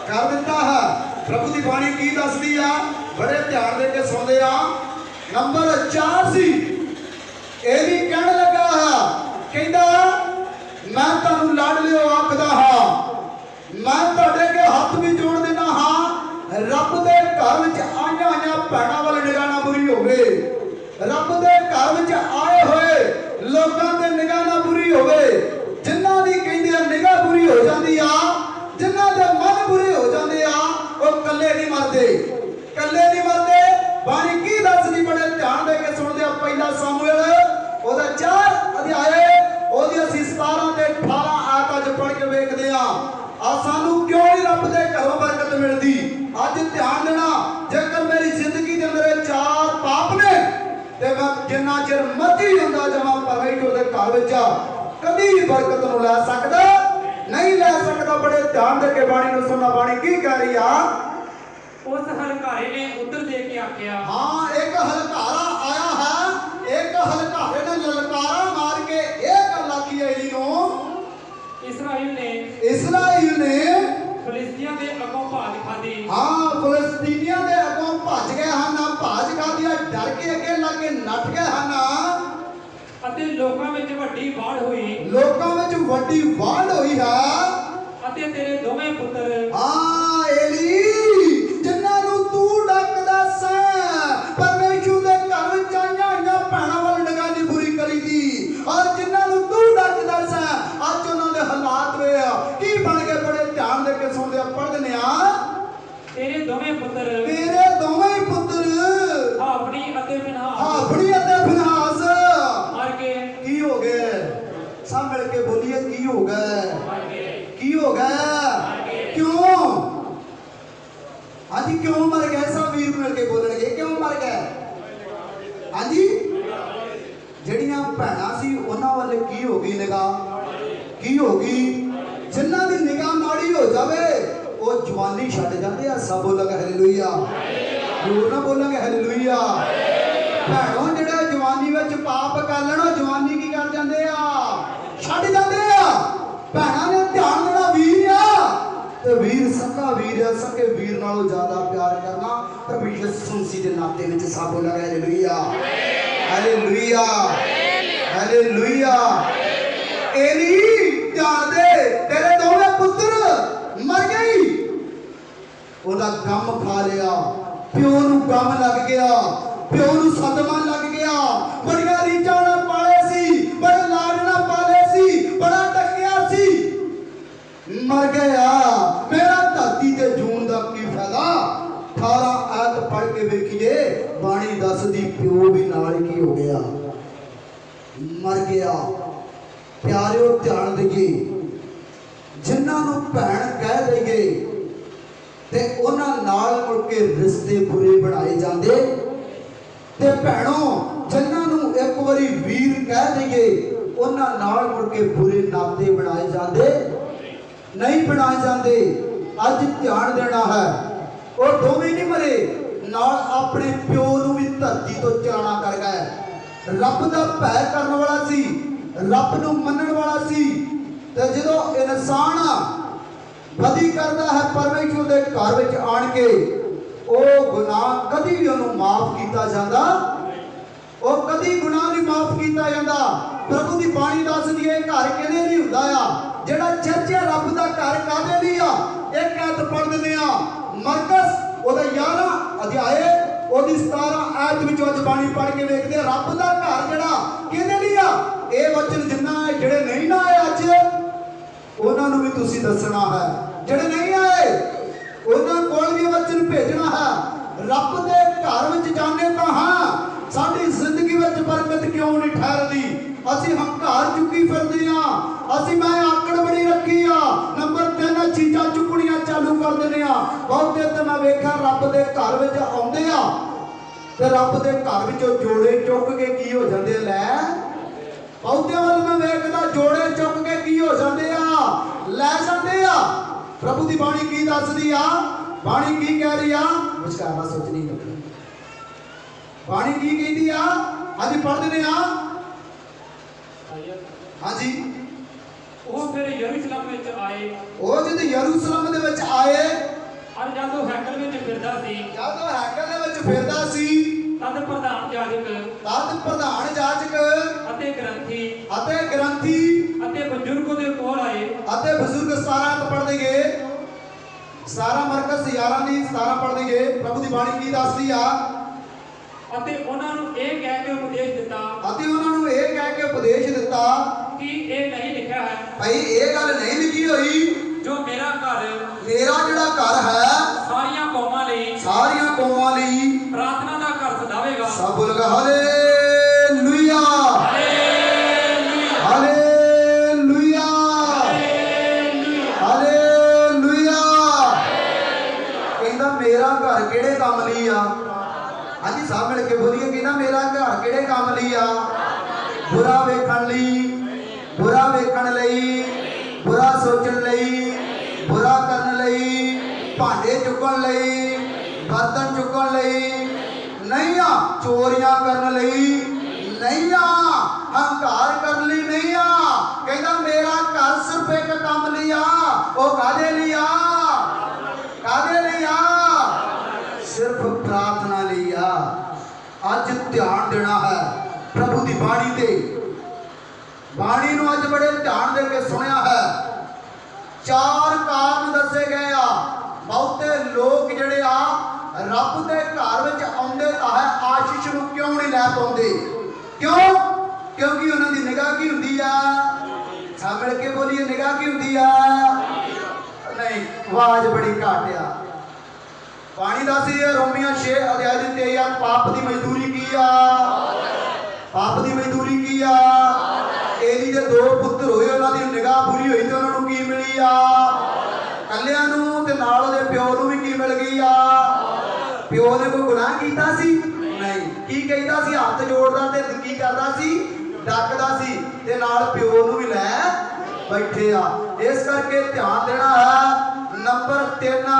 कर दिता है। प्रभु की बाणी की दसदी आ, बड़े ध्यान दे के सुनदे आ। नंबर 4 सी ये भी कहने लगा है, कहंदा मैं तुहानू लाडलिओ आखदा हां, मैं तुहाडे अगे हथ भी जोड़ देना हां, रब दे घर विच आईआं आईआं भैणां वाल निगाह ना बुरी होवे, रब दे घर विच आए होए लोकां ते निगाह ना बुरी होवे। जिन्हां दी कहंदे आ निगाह बुरी हो जांदी आ, जिन्हां दे मन बुरे हो जांदे आ, ਉਹ ਕੱਲੇ नहीं मरदे, ਕੱਲੇ नहीं मरदे। बाणी की दसदी, बड़े ध्यान दे के सुनदे आ। पहला सामुएल ओदा 4 अध्याय ओदी ਅਸੀਂ 17 ਤੇ 18 ਆਇਤਾਂ ਚ ਪੜ੍ਹ ਕੇ ਵੇਖਦੇ ਆ। ਆ ਸਾਨੂੰ ਕਿਉਂ ਨਹੀਂ ਰੱਬ ਦੇ ਘਰੋਂ ਬਰਕਤ ਮਿਲਦੀ? ਅੱਜ ਧਿਆਨ ਦੇਣਾ, ਜੇਕਰ ਮੇਰੀ ਜ਼ਿੰਦਗੀ ਦੇ ਅੰਦਰ 4 ਪਾਪ ਨੇ ਤੇ ਮੈਂ ਜਿੰਨਾ ਚਿਰ ਮਰਜ਼ੀ ਹੁੰਦਾ ਜਾਵਾਂ ਪਰਮੇਸ਼ਰ ਦੇ ਘਰ ਵਿੱਚ ਕਦੀ ਵੀ ਬਰਕਤ ਨੂੰ ਲੈ ਸਕਦਾ नहीं ले सकता। बड़े ध्यान दे के बाणी नु सुनना, बाणी की कह रही आ। उस हलकारे ने उत्तर दे के आख्या, हाँ एक हलकारा आया है, एक हलकारे ने ललकारा मार के एक गल आखी है इनो, इस्राएल ने फिलिस्तियां दे अगों भाज खादी। हाँ फिलिस्तीनियां दे अगों भज गए हन, भाज खादी, डर के अगे लग के नट गए हन। ਅਤੇ ਲੋਕਾਂ ਵਿੱਚ ਵੱਡੀ ਵਾੜ ਹੋਈ, ਲੋਕਾਂ ਵਿੱਚ ਵੱਡੀ ਵਾੜ ਹੋਈ ਹੈ। ਅਤੇ ਤੇਰੇ ਦੋਵੇਂ ਪੁੱਤਰ, ਹਾਂ ਏਲੀ ਜਿਨ੍ਹਾਂ ਨੂੰ ਤੂੰ ਡੱਕਦਾ ਸੈਂ, ਪਰਮੇਸ਼ਰ ਦੇ ਘਰ ਵਿੱਚ ਆਈਆਂ ਭੈਣਾਂ ਵੱਲ ਨਿਗਾਹ ਨਹੀਂ ਬੁਰੀ ਕਰੀਦੀ, ਔਰ ਜਿਨ੍ਹਾਂ ਨੂੰ ਤੂੰ ਡੱਕਦਾ ਸੈਂ ਅੱਜ ਉਹਨਾਂ ਦੇ ਹਾਲਾਤ ਵੇ ਕੀ ਬਣ ਗਏ। ਬੜੇ ਧਿਆਨ ਦੇ ਕੇ ਸੁਣਦੇ ਆ, ਪੜ੍ਹਦੇ ਆ। ਤੇਰੇ ਦੋਵੇਂ ਪੁੱਤਰ, ਤੇਰੇ ਦੋਵੇਂ ਪੁੱਤਰ ਹਾਫਣੀ ਅਤੇ ਫਿਨਹਾਸ ਮਰ ਗਏ। ਕੀ ਹੋ ਗਏ? ਸਭ ਮਿਲ ਕੇ ਬੋਲੀਏ, ਕੀ ਹੋ ਗਏ? ਕੀ ਹੋ ਗਏ? ਕਿਉਂ? ਹਾਂਜੀ ਕਿਉਂ ਮਰ ਗਏ? ਸਭ ਵੀਰ ਮਿਲ ਕੇ ਬੋਲਣਗੇ, ਕਿਉਂ ਮਰ ਗਏ? ਹਾਂਜੀ ਜਿਹੜੀਆਂ ਭੈਣਾਂ ਸੀ ਉਹਨਾਂ ਵੱਲ ਕੀ ਹੋ ਗਈ ਨਿਗਾਹ? ਕੀ ਹੋ ਗਈ? ਜਿਨ੍ਹਾਂ ਦੀ ਨਿਗਾਹ ਮਾੜੀ ਹੋ ਜਾਵੇ ਉਹ ਜਵਾਨੀ ਛੱਡ ਜਾਂਦੇ ਆ। ਸਭ ਬੋਲਾਂਗੇ ਹਾਲੇਲੂਇਆ, ਹੋਰ ਨਾ ਬੋਲਾਂਗੇ ਹਾਲੇਲੂਇਆ। ਭੈਣੋਂ ਜਿਹੜਾ ਜਵਾਨੀ ਵਿੱਚ ਪਾਪ ਕਰ ਲੈਣਾ, ਜਵਾਨੀ ਕੀ ਕਰ ਜਾਂਦੇ ਆ? ਛੱਡ ਜਾਂਦੇ ਆ। ਭੈਣਾਂ ਨੇ ਧਿਆਨ ਦੇਣਾ, ਵੀਰ ਆ ਤੇ ਵੀਰ ਸੱਕਾ ਵੀਰ ਆ, ਸਕੇ ਵੀਰ ਨਾਲੋਂ ਜ਼ਿਆਦਾ ਪਿਆਰ ਕਰਨਾ ਪ੍ਰਭੂ ਯਿਸੂ ਮਸੀਹ ਦੇ ਨਾਤੇ ਵਿੱਚ। ਸਭ ਬੋਲਾਂਗੇ ਹਾਲੇਲੂਇਆ, ਹਾਲੇਲੂਇਆ, ਹਾਲੇਲੂਇਆ। ਏਲੀ ਧਿਆਨ ਦੇ, ਤੇਰੇ ਦੋਵੇਂ ਪੁੱਤਰ ਮਰ ਗਈ। ਉਹਦਾ ਗਮ ਖਾ ਲਿਆ, ਪਿਓ ਨੂੰ ਗਮ ਲੱਗ ਗਿਆ, ਪਿਓ ਨੂੰ ਸਦਮਾ ਲੱਗ ਗਿਆ। ਬੜੀਆਂ ਰੀਝਾਂ ਨਾਲ ਪਾਲੇ ਸੀ, ਬੜੇ ਲਾਡ ਨਾਲ ਪਾਲੇ ਸੀ, ਬੜਾ ਟੱਕਿਆ ਸੀ, ਮਰ ਗਿਆ। ਮੇਰਾ ਧਰਤੀ ਤੇ ਜੂਨ ਦਾ ਕੀ ਫਾਇਦਾ? 18 ਆਇਤ ਪੜ੍ਹ ਕੇ ਵੇਖੀਏ, ਬਾਣੀ ਦੱਸਦੀ ਪਿਓ ਵੀ ਨਾਲ ਕੀ ਹੋ ਗਿਆ? ਮਰ ਗਿਆ। ਪਿਆਰਿਓ ਧਿਆਨ ਦੇਈਏ, ਜਿਨ੍ਹਾਂ ਨੂੰ ਭੈਣ ਕਹਿ ਦਈਏ ਤੇ ਉਹਨਾਂ ਨਾਲ ਮੁੜ ਕੇ ਰਿਸ਼ਤੇ ਬੁਰੇ ਬਣਾਏ ਜਾਂਦੇ, ਤੇ ਭੈਣੋਂ ਜਿਨ੍ਹਾਂ ਨੂੰ ਇੱਕ ਵਾਰੀ ਵੀਰ ਕਹਿ ਦਈਏ ਉਹਨਾਂ ਨਾਲ ਮੁੜ ਕੇ ਬੁਰੇ ਨਾਤੇ ਬਣਾਏ ਜਾਂਦੇ ਨਹੀਂ ਬਣਾਏ ਜਾਂਦੇ। ਅੱਜ ਧਿਆਨ ਦੇਣਾ ਹੈ, ਉਹ ਦੋਵੇਂ ਨਹੀਂ ਮਰੇ, ਨਾਲ ਆਪਣੇ ਪਿਓ ਨੂੰ ਵੀ ਧਰਤੀ ਤੋਂ ਚਲਾਣਾ ਕਰ ਗਏ। ਰੱਬ ਦਾ ਭੈ ਕਰਨ ਵਾਲਾ ਸੀ, ਰੱਬ ਨੂੰ ਮੰਨਣ ਵਾਲਾ ਸੀ, ਤੇ ਜਦੋਂ ਇਨਸਾਨ ਬਦੀ ਕਰਦਾ ਹੈ ਪਰਮੇਸ਼ਰ ਦੇ ਘਰ ਵਿੱਚ ਆਣ ਕੇ, ਉਹ ਗੁਨਾਹ ਕਦੀ ਵੀ ਉਹਨੂੰ ਮਾਫ ਕੀਤਾ ਜਾਂਦਾ, ਉਹ ਕਦੀ ਗੁਨਾਹ ਨਹੀਂ ਮਾਫ ਕੀਤਾ ਜਾਂਦਾ। ਪ੍ਰਭੂ ਦੀ ਬਾਣੀ ਦੱਸਦੀ ਹੈ ਘਰ ਕਿਹਦੇ ਲਈ ਹੁੰਦਾ ਆ? ਜਿਹੜਾ ਚਰਚਾ ਰੱਬ ਦਾ ਘਰ ਕਾਹਦੇ ਲਈ ਆ? ਇੱਕ ਐਤ ਪੜ੍ਹ ਦਿੰਦੇ ਆ, ਮਰਕਸ ਉਹਦਾ 11 ਅਧਿਆਏ ਉਹਦੀ 17 ਆਇਤ ਵਿੱਚ ਅੱਜ ਬਾਣੀ ਪੜ੍ਹ ਕੇ ਵੇਖਦੇ ਆ। ਰੱਬ ਦਾ ਘਰ ਜਿਹੜਾ ਕਿਹਦੇ ਲਈ ਆ? ਇਹ ਵਚਨ ਜਿੰਨਾ ਜਿਹੜੇ ਨਹੀਂ ਨਾ ਆਏ ਅੱਜ, ਉਹਨਾਂ ਨੂੰ ਵੀ ਤੁਸੀਂ ਦੱਸਣਾ ਹੈ। ਜਿਹੜੇ ਨਹੀਂ ਆਏ ਉਹਨਾਂ ਕੋਲ ਵੀ ਵਚਨ ਭੇਜਣਾ ਹੈ। ਰੱਬ ਦੇ ਘਰ ਵਿੱਚ ਜਾਂਦੇ ਤਾਂ ਹਾਂ, ਸਾਡੀ ਜ਼ਿੰਦਗੀ ਵਿੱਚ ਬਰਕਤ ਕਿਉਂ ਨਹੀਂ ਠਹਿਰਦੀ? ਅਸੀਂ ਹੰਕਾਰ ਚੁੱਕੀ ਫਿਰਦੇ ਆ, ਅਸੀਂ ਮੈਂ ਆਕੜ ਬੜੀ ਰੱਖੀ ਆ। ਨੰਬਰ 3 ਚੀਜ਼ਾਂ ਚੁੱਕਣੀਆਂ ਚਾਲੂ ਕਰ ਦਿੰਦੇ ਆ। ਬਹੁਤੇ ਤੇ ਮੈਂ ਵੇਖਿਆ ਰੱਬ ਦੇ ਘਰ ਵਿੱਚ ਆਉਂਦੇ ਆ ਤੇ ਰੱਬ ਦੇ ਘਰ ਵਿੱਚੋਂ ਜੋੜੇ ਚੁੱਕ ਕੇ ਕੀ ਹੋ ਜਾਂਦੇ ਆ? ਲੈ ਬਹੁਤਿਆਂ ਵੱਲ ਮੈਂ ਵੇਖਦਾ ਜੋੜੇ ਚੁੱਕ ਕੇ ਕੀ ਹੋ ਜਾਂਦੇ ਆ? ਲੈ ਜਾਂਦੇ ਆ। ਪ੍ਰਭੂ ਦੀ ਬਾਣੀ ਕੀ ਦੱਸਦੀ ਆ? ਬਾਣੀ ਕੀ ਕਹਿ ਰਹੀ ਆ? ਵਿਚਾਰਨਾ ਸੋਚਣੀ ਨਹੀਂ। ਬਾਣੀ ਕੀ ਕਹਿੰਦੀ ਆ? ਅੱਜ ਪੜ੍ਹਦੇ ਨੇ ਆ, हाँ जी, ਉਹ ਫਿਰ ਯਰੂਸ਼ਲਮ ਵਿੱਚ ਆਏ ਉਹ ਜਦ ਯਰੂਸ਼ਲਮ ਦੇ ਵਿੱਚ ਆਏ, ਔਰ ਜਦੋਂ ਹੈਕਲ ਵਿੱਚ ਫਿਰਦਾ ਸੀ ਜਦੋਂ ਹੈਕਲ ਦੇ ਵਿੱਚ ਫਿਰਦਾ ਸੀ, ਤਦ ਪ੍ਰਧਾਨ ਜਾਜਕ ਤਦ ਪ੍ਰਧਾਨ ਜਾਜਕ ਅਤੇ ਗ੍ਰੰਥੀ ਅਤੇ ਬਜ਼ੁਰਗ ਦੇ ਕੋਲ ਆਏ ਅਤੇ ਬਜ਼ੁਰਗ 17 ਪੜ੍ਹਦੇ ਗਏ, 17 ਮਰਕਸ 11 ਦੀ 17 ਪੜ੍ਹਦੇ ਗਏ। ਪ੍ਰਭੂ ਦੀ ਬਾਣੀ ਕੀ ਦੱਸਦੀ ਆ? ਅਤੇ ਉਹਨਾਂ ਨੂੰ ਇਹ ਕਹਿ ਕੇ ਉਪਦੇਸ਼ ਦਿੱਤਾ ਕਿ ਇਹ ਨਹੀਂ ਲਿਖਿਆ ਹੈ ਭਾਈ ਇਹ ਗੱਲ ਨਹੀਂ ਲਿਖੀ ਹੋਈ, ਜੋ ਮੇਰਾ ਜਿਹੜਾ ਘਰ ਹੈ ਸਾਰੀਆਂ ਕੌਮਾਂ ਲਈ ਪ੍ਰਾਰਥਨਾ ਦਾ ਘਰ ਸਦਾਵੇਗਾ। ਸਭ ਬੋਲ ਕੇ ਹਾਲੇਲੂਇਆ, ਹਾਲੇਲੂਇਆ, ਹਾਲੇਲੂਇਆ। ਕਹਿੰਦਾ ਮੇਰਾ ਘਰ ਕਿਹੜੇ ਕੰਮ ਲਈ ਆ? ਹਾਂਜੀ, ਸਭ ਮਿਲ ਕੇ ਬੋਲੀਏ। ਕਹਿੰਦਾ ਮੇਰਾ ਘਰ ਕਿਹੜੇ ਕੰਮ ਲਈ ਆ? ਬੁਰਾ ਵੇਖਣ ਲਈ, ਬੁਰਾ ਸੋਚਣ ਲਈ, ਬੁਰਾ ਕਰਨ ਲਈ, ਭਾਂਡੇ ਚੁੱਕਣ ਲਈ, ਬਰਤਨ ਚੁੱਕਣ ਲਈ ਨਹੀਂ ਆ, ਚੋਰੀਆਂ ਕਰਨ ਲਈ ਨਹੀਂ ਆ, ਹੰਕਾਰ ਕਰਨ ਲਈ ਨਹੀਂ ਆ। ਕਹਿੰਦਾ ਮੇਰਾ ਘਰ ਸਿਰਫ ਇੱਕ ਕੰਮ ਲਈ ਆ। ਉਹ ਕਾਹਦੇ ਲਈ ਆ? ਸਿਰਫ ਪ੍ਰਾਰਥਨਾ ਲਈ ਆ। ਅੱਜ ਧਿਆਨ ਦੇਣਾ ਹੈ ਪ੍ਰਭੂ ਦੀ ਬਾਣੀ ਤੇ। ਬਾਣੀ ਨੂੰ ਅੱਜ ਬੜੇ ਧਿਆਨ ਦੇ ਕੇ ਸੁਣਿਆ ਹੈ। 4 ਕਾਰਨ ਦੱਸੇ ਗਏ ਆ। ਬਹੁਤੇ ਲੋਕ ਜਿਹੜੇ ਆ ਰੱਬ ਦੇ ਘਰ ਵਿੱਚ ਆਉਂਦੇ ਤਾਂ ਹੈ, ਆਸ਼ੀਸ਼ ਨੂੰ ਕਿਉਂ ਨਹੀਂ ਲੈ ਪਾਉਂਦੇ? ਕਿਉਂਕਿ ਉਹਨਾਂ ਦੀ ਨਿਗਾਹ ਕੀ ਹੁੰਦੀ ਆ? ਸਭ ਮਿਲ ਕੇ ਬੋਲੀਏ, ਨਿਗਾਹ ਕੀ ਹੁੰਦੀ ਆ? ਨਹੀਂ, ਆਵਾਜ਼ ਬੜੀ ਘੱਟ ਆ। ਬਾਣੀ ਦੱਸਦੀ ਹੈ ਰੋਮੀਆਂ 6 ਅਧਿਆਇ ਦੀ 23 ਪਾਪ ਦੀ ਮਜ਼ਦੂਰੀ ਕੀ ਆ? ਏਲੀ ਦੇ 2 ਪੁੱਤਰ ਹੋਏ, ਉਹਨਾਂ ਦੀ ਨਿਗਾਹ ਪੂਰੀ ਹੋਈ ਤੇ ਉਹਨਾਂ ਨੂੰ ਕੀ ਮਿਲੀ ਆ? ਕੱਲਿਆਂ ਨੂੰ ਤੇ ਨਾਲ ਉਹਦੇ ਪਿਓ ਨੂੰ ਵੀ ਕੀ ਮਿਲ ਗਈ ਆ? ਪਿਓ ਨੇ ਕੋਈ ਗੁਨਾਹ ਕੀਤਾ ਸੀ? ਨਹੀਂ। ਕੀ ਕਹਿੰਦਾ ਸੀ? ਹੱਥ ਜੋੜਦਾ ਤੇ ਕੀ ਕਰਦਾ ਸੀ? ਡੱਕਦਾ ਸੀ ਤੇ ਨਾਲ ਪਿਓ ਨੂੰ ਵੀ ਲੈ ਬੈਠੇ ਆ। ਇਸ ਕਰਕੇ ਧਿਆਨ ਦੇਣਾ ਹੈ। ਨੰਬਰ 3,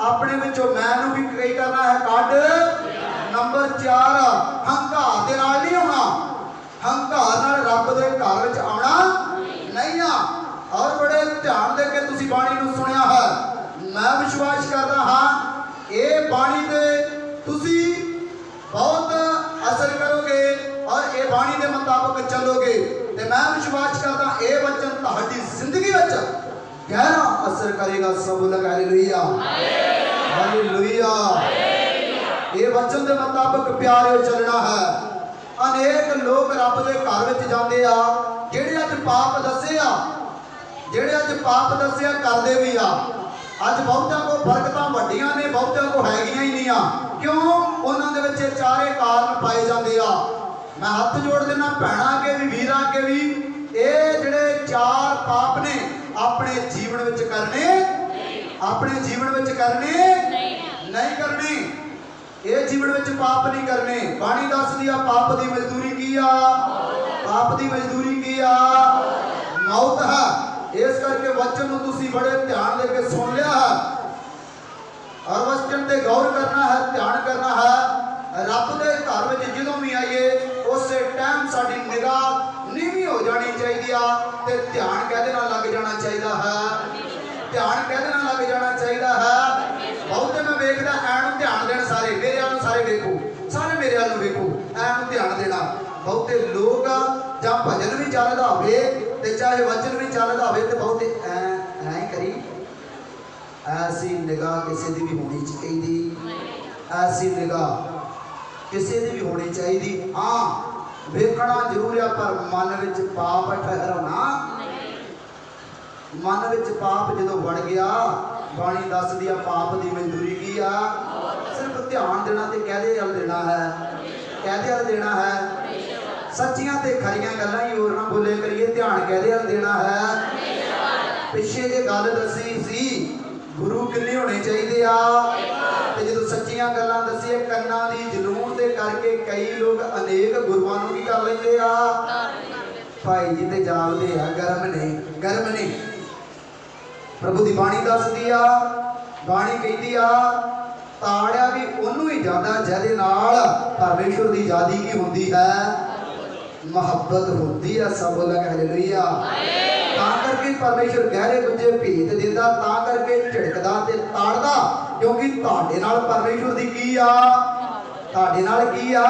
ਆਪਣੇ ਵਿੱਚੋਂ ਮੈਂ ਨੂੰ ਵੀ ਕੀ ਕਰਨਾ ਹੈ? ਕੱਢ। ਨੰਬਰ 4, ਹੰਕਾਰ ਦੇ ਨਾਲ ਨਹੀਂ ਆਉਣਾ। ਹੰਕਾਰ ਨਾਲ ਰੱਬ ਦੇ ਘਰ ਵਿੱਚ ਆਉਣਾ ਨਹੀਂ ਆ। ਔਰ ਬੜੇ ਧਿਆਨ ਦੇ ਕੇ ਤੁਸੀਂ ਬਾਣੀ ਨੂੰ ਸੁਣਿਆ ਹੈ। ਮੈਂ ਵਿਸ਼ਵਾਸ ਕਰਦਾ ਹਾਂ ਇਹ ਬਾਣੀ ਤੇ ਤੁਸੀਂ ਬਹੁਤ ਅਸਰ ਕਰੋਗੇ ਔਰ ਇਹ ਬਾਣੀ ਦੇ ਮੁਤਾਬਕ ਚੱਲੋਗੇ ਤੇ ਮੈਂ ਵਿਸ਼ਵਾਸ ਕਰਦਾ ਇਹ ਵਚਨ ਤੁਹਾਡੀ ਜ਼ਿੰਦਗੀ ਵਿੱਚ ਗਹਿਰਾ ਅਸਰ ਕਰੇਗਾ। ਸਭ ਲੋਕ ਹਾਲੇਲੂਇਆ, ਹਾਲੇਲੂਇਆ। ਇਹ ਵਚਨ ਦੇ ਮੁਤਾਬਕ ਪਿਆਰਿਓ ਚੱਲਣਾ ਹੈ। ਅਨੇਕ ਲੋਕ ਰੱਬ ਦੇ ਘਰ ਵਿੱਚ ਜਾਂਦੇ ਆ, ਜਿਹੜੇ ਅੱਜ ਪਾਪ ਦੱਸਿਆ ਕਰਦੇ ਵੀ ਆ। ਅੱਜ ਬਹੁਤਿਆਂ ਕੋ ਬਰਕਤਾਂ ਵੱਡੀਆਂ ਨੇ, ਬਹੁਤਿਆਂ ਕੋ ਹੈਗੀਆਂ ਹੀ ਨਹੀਂ ਆ। ਕਿਉਂ? ਉਹਨਾਂ ਦੇ ਵਿੱਚ ਚਾਰੇ ਕਾਰਨ ਪਾਏ ਜਾਂਦੇ ਆ। ਮੈਂ ਹੱਥ ਜੋੜ ਦੇਣਾ ਭੈਣਾਂ ਅੱਗੇ ਵੀ, ਵੀਰਾਂ ਅੱਗੇ ਵੀ, ਇਹ ਜਿਹੜੇ 4 ਪਾਪ ਨੇ ਆਪਣੇ ਜੀਵਨ ਵਿੱਚ ਕਰਨੇ ਨਹੀਂ ਕਰਨੇ। ਇਹ ਜੀਵਨ ਵਿੱਚ ਪਾਪ ਨਹੀਂ ਕਰਨੇ। ਬਾਣੀ ਦੱਸਦੀ ਆ ਪਾਪ ਦੀ ਮਜ਼ਦੂਰੀ ਕੀ ਆ? ਮੌਤ ਹੈ। ਇਸ ਕਰਕੇ ਵਚਨ ਨੂੰ ਤੁਸੀਂ ਬੜੇ ਧਿਆਨ ਦੇ ਕੇ ਸੁਣ ਲਿਆ ਹੈ ਔਰ ਵਚਨ ਤੇ ਗੌਰ ਕਰਨਾ ਹੈ, ਧਿਆਨ ਕਰਨਾ ਹੈ। ਰੱਬ ਦੇ ਘਰ ਵਿੱਚ ਜਦੋਂ ਵੀ ਆਈਏ ਉਸੇ ਟਾਈਮ ਸਾਡੀ ਨਿਗਾਹ ਨੀਵੀਂ ਹੋ ਜਾਣੀ ਚਾਹੀਦੀ ਆ ਤੇ ਧਿਆਨ ਕਿਹਦੇ ਨਾਲ ਲੱਗ ਜਾਣਾ ਚਾਹੀਦਾ ਹੈ? ਬਹੁਤੇ ਮੈਂ ਵੇਖਦਾ ਐਨੂੰ ਧਿਆਨ ਦੇਣ, ਸਾਰੇ ਮੇਰੇ ਵੱਲ ਨੂੰ, ਸਾਰੇ ਵੇਖੋ, ਸਾਰੇ ਮੇਰੇ ਵੱਲ ਨੂੰ ਵੇਖੋ, ਐਨੂੰ ਧਿਆਨ ਦੇਣਾ। ਬਹੁਤੇ ਲੋਕ ਜਾਂ ਭਜਨ ਵੀ ਚੱਲਦਾ ਹੋਵੇ ਤੇ ਚਾਹੇ ਵਚਨ ਵੀ ਚੱਲਦਾ ਹੋਵੇ ਤੇ ਬਹੁਤੇ ਐ ਕਰੀ। ਐਸੀ ਨਿਗਾਹ ਕਿਸੇ ਦੀ ਵੀ ਹੋਣੀ ਚਾਹੀਦੀ, ਐਸੀ ਨਿਗਾਹ ਕਿਸੇ ਦੀ ਵੀ ਹੋਣੀ ਚਾਹੀਦੀ। ਹਾਂ, ਵੇਖਣਾ ਜ਼ਰੂਰ ਆ ਪਰ ਮਨ ਵਿੱਚ ਪਾਪ ਠਹਿਰਾਉਣਾ। ਮਨ ਵਿੱਚ ਪਾਪ ਜਦੋਂ ਵੜ ਗਿਆ, ਬਾਣੀ ਦੱਸਦੀ ਆ ਪਾਪ ਦੀ ਮਜ਼ਦੂਰੀ ਕੀ ਆ? ਸਿਰਫ ਧਿਆਨ ਦੇਣਾ ਤੇ ਕਹਿਦੇ ਵੱਲ ਦੇਣਾ ਹੈ। ਸੱਚੀਆਂ ਤੇ ਖਰੀਆਂ ਗੱਲਾਂ ਹੀ ਹੋਰ ਨਾ ਬੋਲੇ ਕਰੀਏ, ਧਿਆਨ ਕਹਿਦੇ ਵੱਲ ਦੇਣਾ ਹੈ। ਪਿੱਛੇ ਜੇ ਗੱਲ ਦੱਸੀ ਸੀ ਗੁਰੂ ਕਿੰਨੇ ਹੋਣੇ ਚਾਹੀਦੇ ਆ ਤੇ ਜਦੋਂ ਸੱਚੀਆਂ ਗੱਲਾਂ ਦੱਸੀਏ ਕੰਨਾਂ ਦੀ ਜਲੂਣ ਦੇ ਕਰਕੇ ਕਈ ਲੋਕ ਅਨੇਕ ਗੁਰੂਆਂ ਨੂੰ ਕੀ ਕਰ ਲੈਂਦੇ ਆ? ਭਾਈ ਜੀ ਤੇ ਜਾਣਦੇ ਆ ਗਰਮ ਨੇ। ਪ੍ਰਭੂ ਦੀ ਬਾਣੀ ਦੱਸਦੀ ਆ, ਬਾਣੀ ਕਹਿੰਦੀ ਆ ਤਾੜਿਆ ਵੀ ਉਹਨੂੰ ਹੀ ਜਾਂਦਾ ਜਿਹਦੇ ਨਾਲ ਪਰਮੇਸ਼ਵਰ ਦੀ ਯਾਦੀ ਕੀ ਹੁੰਦੀ ਹੈ। ਮੁਹੱਬਤ ਹੁੰਦੀ ਆ। ਸਭ ਬੋਲਾਂਗੇ ਹਾਲੇਲੂਇਆ। ਤਾਂ ਕਰਕੇ ਪਰਮੇਸ਼ਰ ਗਹਿਰੇ ਗੁੱਝੇ ਭੇਤ ਦਿੰਦਾ, ਤਾਂ ਕਰਕੇ ਝਿੜਕਦਾ ਤੇ ਤਾੜਦਾ, ਕਿਉਂਕਿ ਤੁਹਾਡੇ ਨਾਲ ਪਰਮੇਸ਼ਰ ਦੀ ਕੀ ਆ? ਤੁਹਾਡੇ ਨਾਲ ਕੀ ਆ?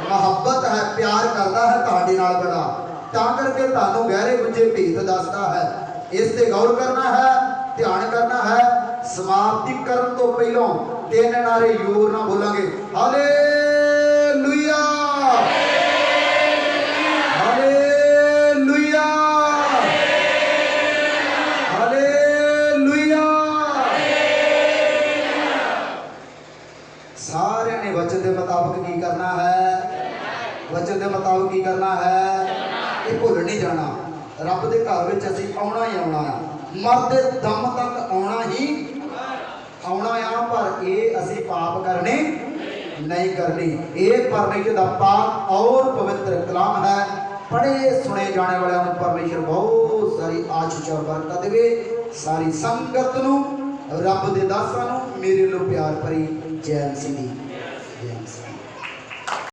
ਮੁਹੱਬਤ ਹੈ, ਪਿਆਰ ਕਰਦਾ ਹੈ ਤੁਹਾਡੇ ਨਾਲ ਬੜਾ। ਤਾਂ ਕਰਕੇ ਤੁਹਾਨੂੰ ਗਹਿਰੇ ਗੁੱਝੇ ਭੇਤ ਦੱਸਦਾ ਹੈ। ਇਸ ਤੇ ਗੌਰ ਕਰਨਾ ਹੈ, ਧਿਆਨ ਕਰਨਾ ਹੈ। ਸਮਾਪਤੀ ਕਰਨ ਤੋਂ ਪਹਿਲਾਂ ਤਿੰਨ ਨਾਰੇ ਜ਼ੋਰ ਨਾਲ ਬੋਲਾਂਗੇ, ਹਾਲੇਲੂਇਆ, ਹਾਲੇਲੂਇਆ, ਹਾਲੇਲੂਇਆ। ਸਾਰਿਆਂ ਨੇ ਵਚਨ ਦੇ ਮੁਤਾਬਕ ਕੀ ਕਰਨਾ ਹੈ? ਵਚਨ ਦੇ ਮੁਤਾਬਕ ਕੀ ਕਰਨਾ ਹੈ? ਇਹ ਭੁੱਲ ਨਹੀਂ ਜਾਣਾ। ਰੱਬ ਦੇ ਘਰ ਵਿੱਚ ਅਸੀਂ ਆਉਣਾ ਹੀ ਆਉਣਾ ਆ, ਮਰਦੇ ਦਮ ਤੱਕ ਆਉਣਾ ਹੀ ਆਉਣਾ ਆ। ਪਰ ਇਹ ਅਸੀਂ ਪਾਪ ਕਰਨੇ ਨਹੀਂ ਕਰਨੀ। ਇਹ ਪਰਮੇਸ਼ਰ ਦਾ ਪਾਕ ਔਰ ਪਵਿੱਤਰ ਕਲਾਮ ਹੈ। ਪੜ੍ਹੇ ਸੁਣੇ ਜਾਣੇ ਵਾਲਿਆਂ ਨੂੰ ਪਰਮੇਸ਼ਰ ਬਹੁਤ ਸਾਰੀ ਆਸ਼ੀਸ਼ ਔਰ ਬਰਕਤ ਦੇਵੇ। ਸਾਰੀ ਸੰਗਤ ਨੂੰ, ਰੱਬ ਦੇ ਦਾਸਾਂ ਨੂੰ ਮੇਰੇ ਵੱਲੋਂ ਪਿਆਰ ਭਰੀ ਜੈ ਮਸੀਹ ਦੀ।